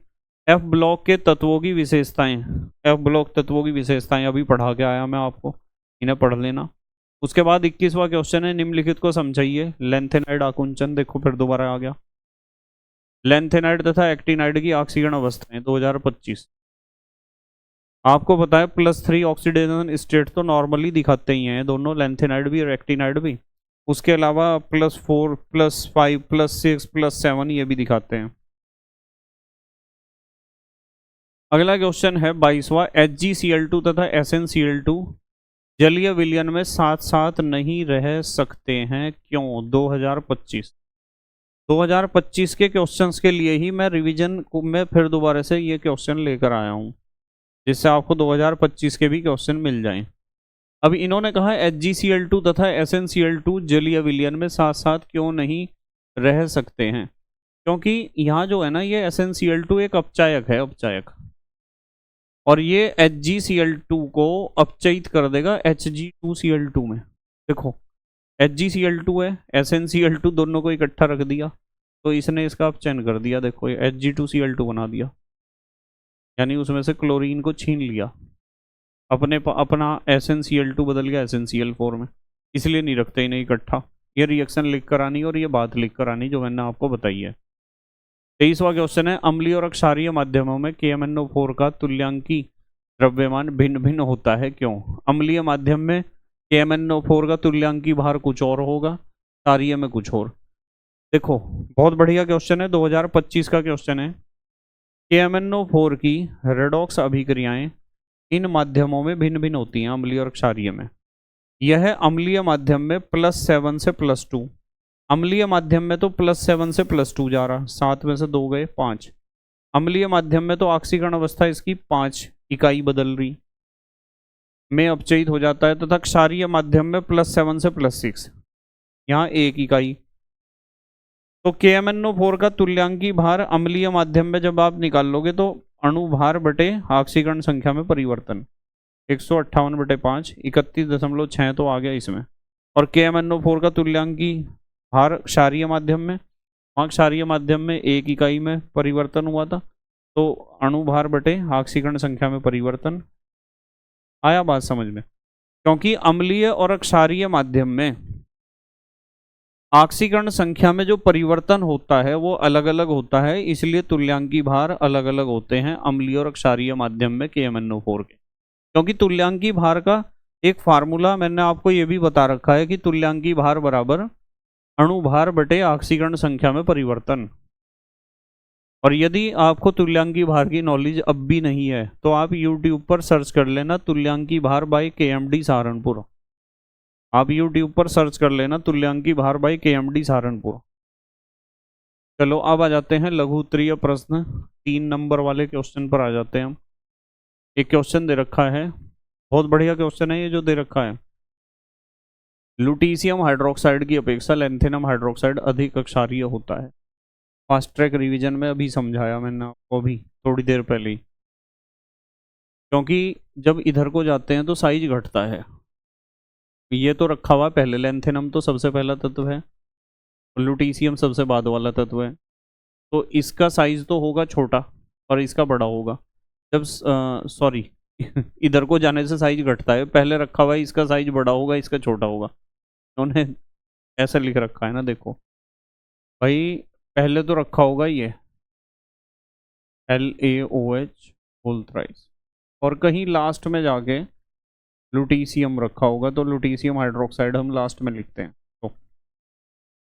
F ब्लॉक के तत्वों की विशेषताएं। F ब्लॉक तत्वों की विशेषताएं अभी पढ़ा के आया मैं आपको, इन्हें पढ़ लेना। उसके बाद 21वां क्वेश्चन है, निम्नलिखित को समझाइए। लेंथेनाइड आकुंचन, देखो फिर दोबारा आ गया। लेंथेनाइड तथा एक्टिनाइड की ऑक्सीकरण अवस्थाएं 2025। आपको पता है +3 ऑक्सीडेशन स्टेट तो नॉर्मली दिखाते ही हैं दोनों, लेंथेनाइड भी और एक्टिनाइड भी। उसके अलावा +4 +5 +6 +7 ये भी दिखाते हैं। अगला क्वेश्चन है 22वां, HgCl2 तथा SnCl2 जलीय विलयन में साथ साथ नहीं रह सकते हैं, क्यों? 2025 के क्वेश्चंस के लिए ही मैं रिवीजन में फिर दोबारा से ये क्वेश्चन लेकर आया हूं, जिससे आपको 2025 के भी क्वेश्चन मिल जाएं। अब इन्होंने कहा HgCl2 तथा SnCl2 जलीय विलयन में साथ साथ क्यों नहीं रह सकते हैं, क्योंकि यहाँ जो है ना, ये SnCl2 एक अपचायक है, अपचायक, और ये HgCl2 को अपचयित कर देगा Hg2Cl2 में। देखो HgCl2 है, SnCl2 दोनों को इकट्ठा रख दिया, तो इसने इसका अपचयन कर दिया, देखो Hg2Cl2 बना दिया, यानी उसमें से क्लोरीन को छीन लिया, अपना SnCl2 बदल गया SnCl4 में, इसलिए नहीं रखते इन्हें इकट्ठा। ये रिएक्शन लिख कर आनी और ये बात लिख कर आनी जो मैंने आपको बताई है। 23वां क्वेश्चन है, अम्लीय और क्षारीय माध्यमों में KMnO4 का तुल्यांकी द्रव्यमान भिन्न भिन्न होता है, क्यों? अम्लीय माध्यम में KMnO4 का तुल्यांकी भार कुछ और होगा, क्षारीय में कुछ और। देखो बहुत बढ़िया क्वेश्चन है, 2025 का क्वेश्चन है। KMnO4 की रेडॉक्स अभिक्रियाएं इन माध्यमों में भिन्न भिन्न होती हैं, अम्लीय और क्षारीय में। यह अम्लीय माध्यम में +7 से +2, अम्लीय माध्यम में तो +7 से +2 जा रहा, 7 में से 2 गए 5। अम्लीय माध्यम में तो ऑक्सीकरण अवस्था इसकी 5 इकाई बदल रही में अपचयित हो जाता है, तथा क्षारीय माध्यम में +7 से +6, यहाँ 1 इकाई। तो KMnO4 का तुल्यांकी भार अम्लीय माध्यम में जब आप निकाल लोगे तो अणुभार बटे ऑक्सीकरण संख्या में परिवर्तन 158/5, 31.6 तो आ गया इसमें। और KMnO4 का तुल्यांकी भार क्षारीय माध्यम में, वहाँ क्षारीय माध्यम में 1 इकाई में परिवर्तन हुआ था, तो अणुभार बटे ऑक्सीकरण संख्या में परिवर्तन। आया बात समझ में? क्योंकि अम्लीय और क्षारीय माध्यम में ऑक्सीकरण संख्या में जो परिवर्तन होता है वो अलग अलग होता है, इसलिए तुल्यांकी भार अलग अलग होते हैं अम्लीय और क्षारीय माध्यम में KMnO4 के। क्योंकि तुल्यांकी भार का एक फार्मूला मैंने आपको ये भी बता रखा है कि तुल्यांकी भार बराबर अणुभार बटे ऑक्सीकरण संख्या में परिवर्तन। और यदि आपको तुल्यांकी भार की नॉलेज अब भी नहीं है तो आप YouTube पर सर्च कर लेना तुल्यांकी भार बाय KMD सहारनपुर। आप YouTube पर सर्च कर लेना तुल्यांकी भार बाय KMD सहारनपुर। चलो अब आ जाते हैं लघु उत्तरीय प्रश्न, 3 नंबर वाले क्वेश्चन पर आ जाते हैं हम। एक क्वेश्चन दे रखा है, बहुत बढ़िया क्वेश्चन है ये जो दे रखा है। लुटीशियम हाइड्रोक्साइड की अपेक्षा लेंथेनम हाइड्रोक्साइड अधिक क्षारीय होता है। फास्ट ट्रैक रिवीजन में अभी समझाया मैंने आपको, अभी थोड़ी देर पहले ही। क्योंकि जब इधर को जाते हैं तो साइज घटता है। ये तो रखा हुआ पहले, लेंथेनम तो सबसे पहला तत्व है, लुटीशियम सबसे बाद वाला तत्व है। तो इसका साइज तो होगा छोटा और इसका बड़ा होगा। जब सॉरी इधर को जाने से साइज घटता है, पहले रखा हुआ है इसका साइज बड़ा होगा, इसका छोटा होगा। उन्होंने ऐसा लिख रखा है ना, देखो भाई, पहले तो रखा होगा ये LaOH होल थ्राइस, और कहीं लास्ट में जाके लुटीशियम रखा होगा, तो लुटीशियम हाइड्रोक्साइड हम लास्ट में लिखते हैं। तो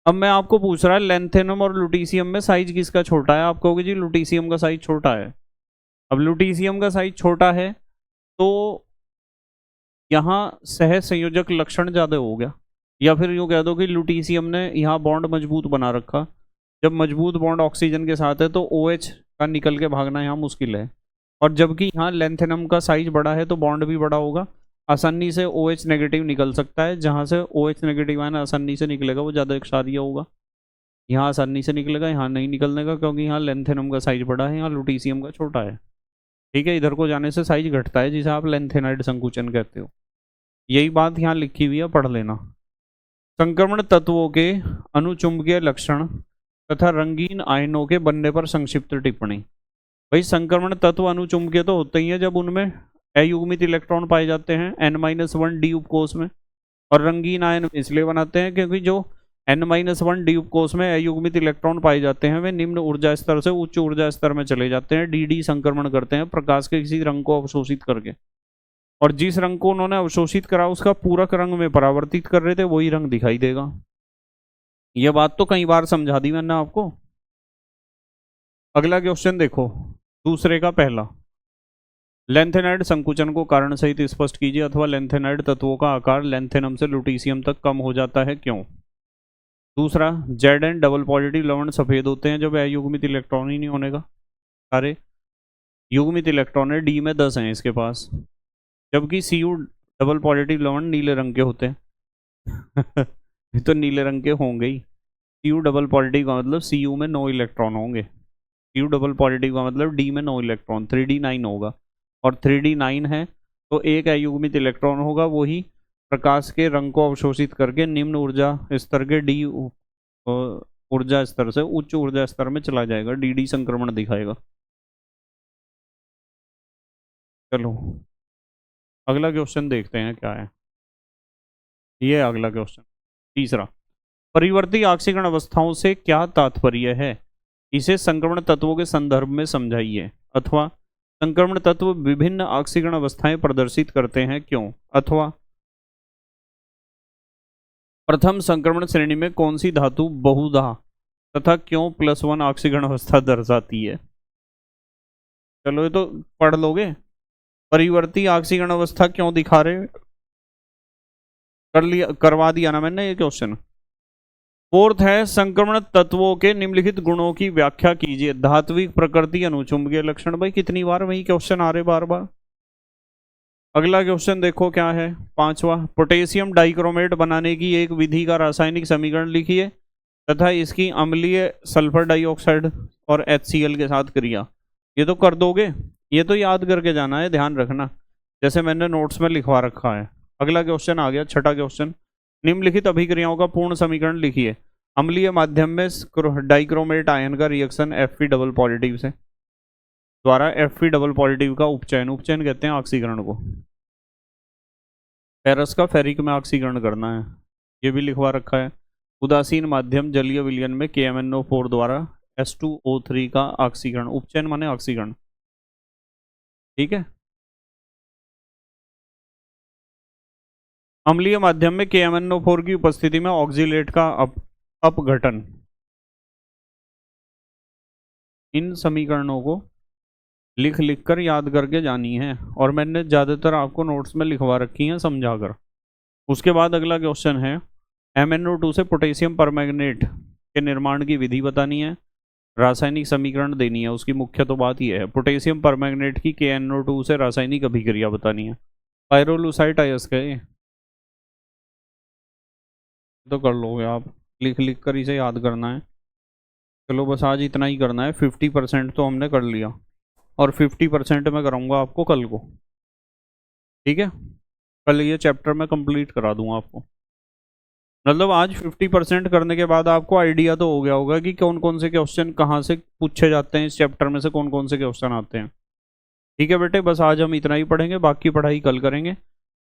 अब मैं आपको पूछ रहा है लेंथेनम और लुटीशियम में साइज किसका छोटा है? आप कहोगे जी लुटीशियम का साइज छोटा है। अब लुटीशियम का साइज छोटा है तो यहाँ सह संयोजक लक्षण ज़्यादा हो गया, या फिर यूँ कह दो कि लुटीशियम ने यहाँ बॉन्ड मजबूत बना रखा। जब मजबूत बॉन्ड ऑक्सीजन के साथ है तो OH का निकल के भागना यहाँ मुश्किल है। और जबकि यहाँ लेंथेनम का साइज बड़ा है तो बॉन्ड भी बड़ा होगा, आसानी से OH नेगेटिव निकल सकता है। जहाँ से OH नेगेटिव आयन आसानी से निकलेगा वो ज़्यादा क्षारीय होगा। यहाँ आसानी से निकलेगा, यहाँ नहीं निकलने का, क्योंकि यहाँ लेंथेनम का साइज बड़ा है, यहाँ लुटीशियम का छोटा है। ठीक है, इधर को जाने से साइज घटता है, जिसे आप लेंथेनाइड संकुचन कहते हो। यही बात यहाँ लिखी हुई है, पढ़ लेना। संक्रमण तत्वों के अनुचुंबकीय लक्षण तथा रंगीन आयनों के बनने पर संक्षिप्त टिप्पणी। भाई संक्रमण तत्व अनुचुंबकीय तो होते ही है जब उनमें अयुग्मित इलेक्ट्रॉन पाए जाते हैं N-1 डी उपकोष में, और रंगीन आयन इसलिए बनाते हैं क्योंकि जो N-1 डी उपकोष में अयुग्मित इलेक्ट्रॉन पाए जाते हैं वे निम्न ऊर्जा स्तर से उच्च ऊर्जा स्तर में चले जाते हैं, DD संक्रमण करते हैं प्रकाश के किसी रंग को अवशोषित करके, और जिस रंग को उन्होंने अवशोषित करा उसका पूरक रंग में परावर्तित कर रहे थे, वही रंग दिखाई देगा। यह बात तो कई बार समझा दी मैंने आपको। अगला क्वेश्चन देखो, दूसरे का पहला, लेंथेनाइड संकुचन को कारण सहित स्पष्ट कीजिए, अथवा लेंथेनाइड तत्वों का आकार लेंथेनम से लुटीशियम तक कम हो जाता है, क्यों? दूसरा, Zn डबल पॉजिटिव लवण सफेद होते हैं जब अयुग्मित इलेक्ट्रॉन ही नहीं होने का, सारे युग्मित इलेक्ट्रॉन है, D में 10 हैं इसके पास, जबकि Cu डबल पॉजिटिव लवण नीले रंग के होते हैं तो नीले रंग के होंगे ही। Cu डबल पॉजिटिव का मतलब Cu में 9 इलेक्ट्रॉन होंगे, Cu डबल पॉजिटिव का मतलब D में 9 इलेक्ट्रॉन, 3D9 होगा, और 3D9 है तो एक अयुग्मित इलेक्ट्रॉन होगा, वही प्रकाश के रंग को अवशोषित करके निम्न ऊर्जा स्तर के D ऊर्जा स्तर से उच्च ऊर्जा स्तर में चला जाएगा, DD संक्रमण दिखाएगा। चलो अगला क्वेश्चन देखते हैं क्या है। ये अगला क्वेश्चन तीसरा, परिवर्ती ऑक्सीकरण अवस्थाओं से क्या तात्पर्य है? इसे संक्रमण तत्वों के संदर्भ में समझाइए, अथवा संक्रमण तत्व विभिन्न ऑक्सीकरण अवस्थाएं प्रदर्शित करते हैं, क्यों? अथवा प्रथम संक्रमण श्रेणी में कौन सी धातु बहुधा तथा क्यों +1 ऑक्सीकरण अवस्था दर्शाती है? चलो ये तो पढ़ लोगे। परिवर्ती ऑक्सीकरण अवस्था क्यों दिखा रहे, कर लिया, करवा दिया ना मैंने ये क्वेश्चन। फोर्थ है, संक्रमण तत्वों के निम्नलिखित गुणों की व्याख्या कीजिए। धात्विक प्रकृति, अनुचुंबकीय लक्षण। भाई कितनी बार वही क्वेश्चन आ रहे बार बार। अगला क्वेश्चन देखो क्या है, पांचवा, पोटेशियम डाइक्रोमेट बनाने की एक विधि का रासायनिक समीकरण लिखिए तथा इसकी अम्लीय सल्फर डाइऑक्साइड और HCl के साथ क्रिया। ये तो कर दोगे, ये तो याद करके जाना है, ध्यान रखना, जैसे मैंने नोट्स में लिखवा रखा है। अगला क्वेश्चन आ गया, छठा क्वेश्चन, निम्नलिखित अभिक्रियाओं का पूर्ण समीकरण लिखिए। अम्लीय माध्यम में डाइक्रोमेट आयन का रिएक्शन Fe डबल पॉजिटिव से द्वारा Fe डबल पॉजिटिव का उपचयन, उपचयन कहते हैं ऑक्सीकरण को, फेरस का फेरिक में ऑक्सीकरण करना है, ये भी लिखवा रखा है। उदासीन माध्यम जलीय विलयन में KMnO4 द्वारा H2O3 का ऑक्सीकरण, उपचयन माने ऑक्सीकरण, ठीक है। अम्लीय माध्यम में KMnO4 की उपस्थिति में ऑक्सीलेट का अपघटन। इन समीकरणों को लिख लिख कर याद करके जानी है, और मैंने ज़्यादातर आपको नोट्स में लिखवा रखी हैं समझाकर। उसके बाद अगला क्वेश्चन है, MnO2 से पोटेशियम परमैंगनेट के निर्माण की विधि बतानी है, रासायनिक समीकरण देनी है। उसकी मुख्य तो बात यह है, पोटेशियम परमैंगनेट की KNO2 से रासायनिक अभिक्रिया बतानी है। पायरोलुसाइट अयस्क है, तो कर लोगे आप, लिख लिख कर इसे याद करना है। चलो बस आज इतना ही करना है, 50% तो हमने कर लिया और 50% मैं कराऊंगा आपको कल को, ठीक है। कल ये चैप्टर मैं कंप्लीट करा दूंगा आपको। मतलब आज 50% करने के बाद आपको आइडिया तो हो गया होगा कि कौन कौन से क्वेश्चन कहाँ से पूछे जाते हैं, इस चैप्टर में से कौन कौन से क्वेश्चन आते हैं। ठीक है बेटे, बस आज हम इतना ही पढ़ेंगे, बाकी पढ़ाई कल करेंगे।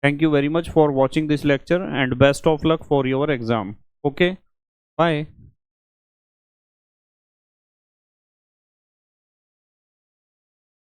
Thank you very much for watching this lecture and best of luck for your exam. Okay, bye.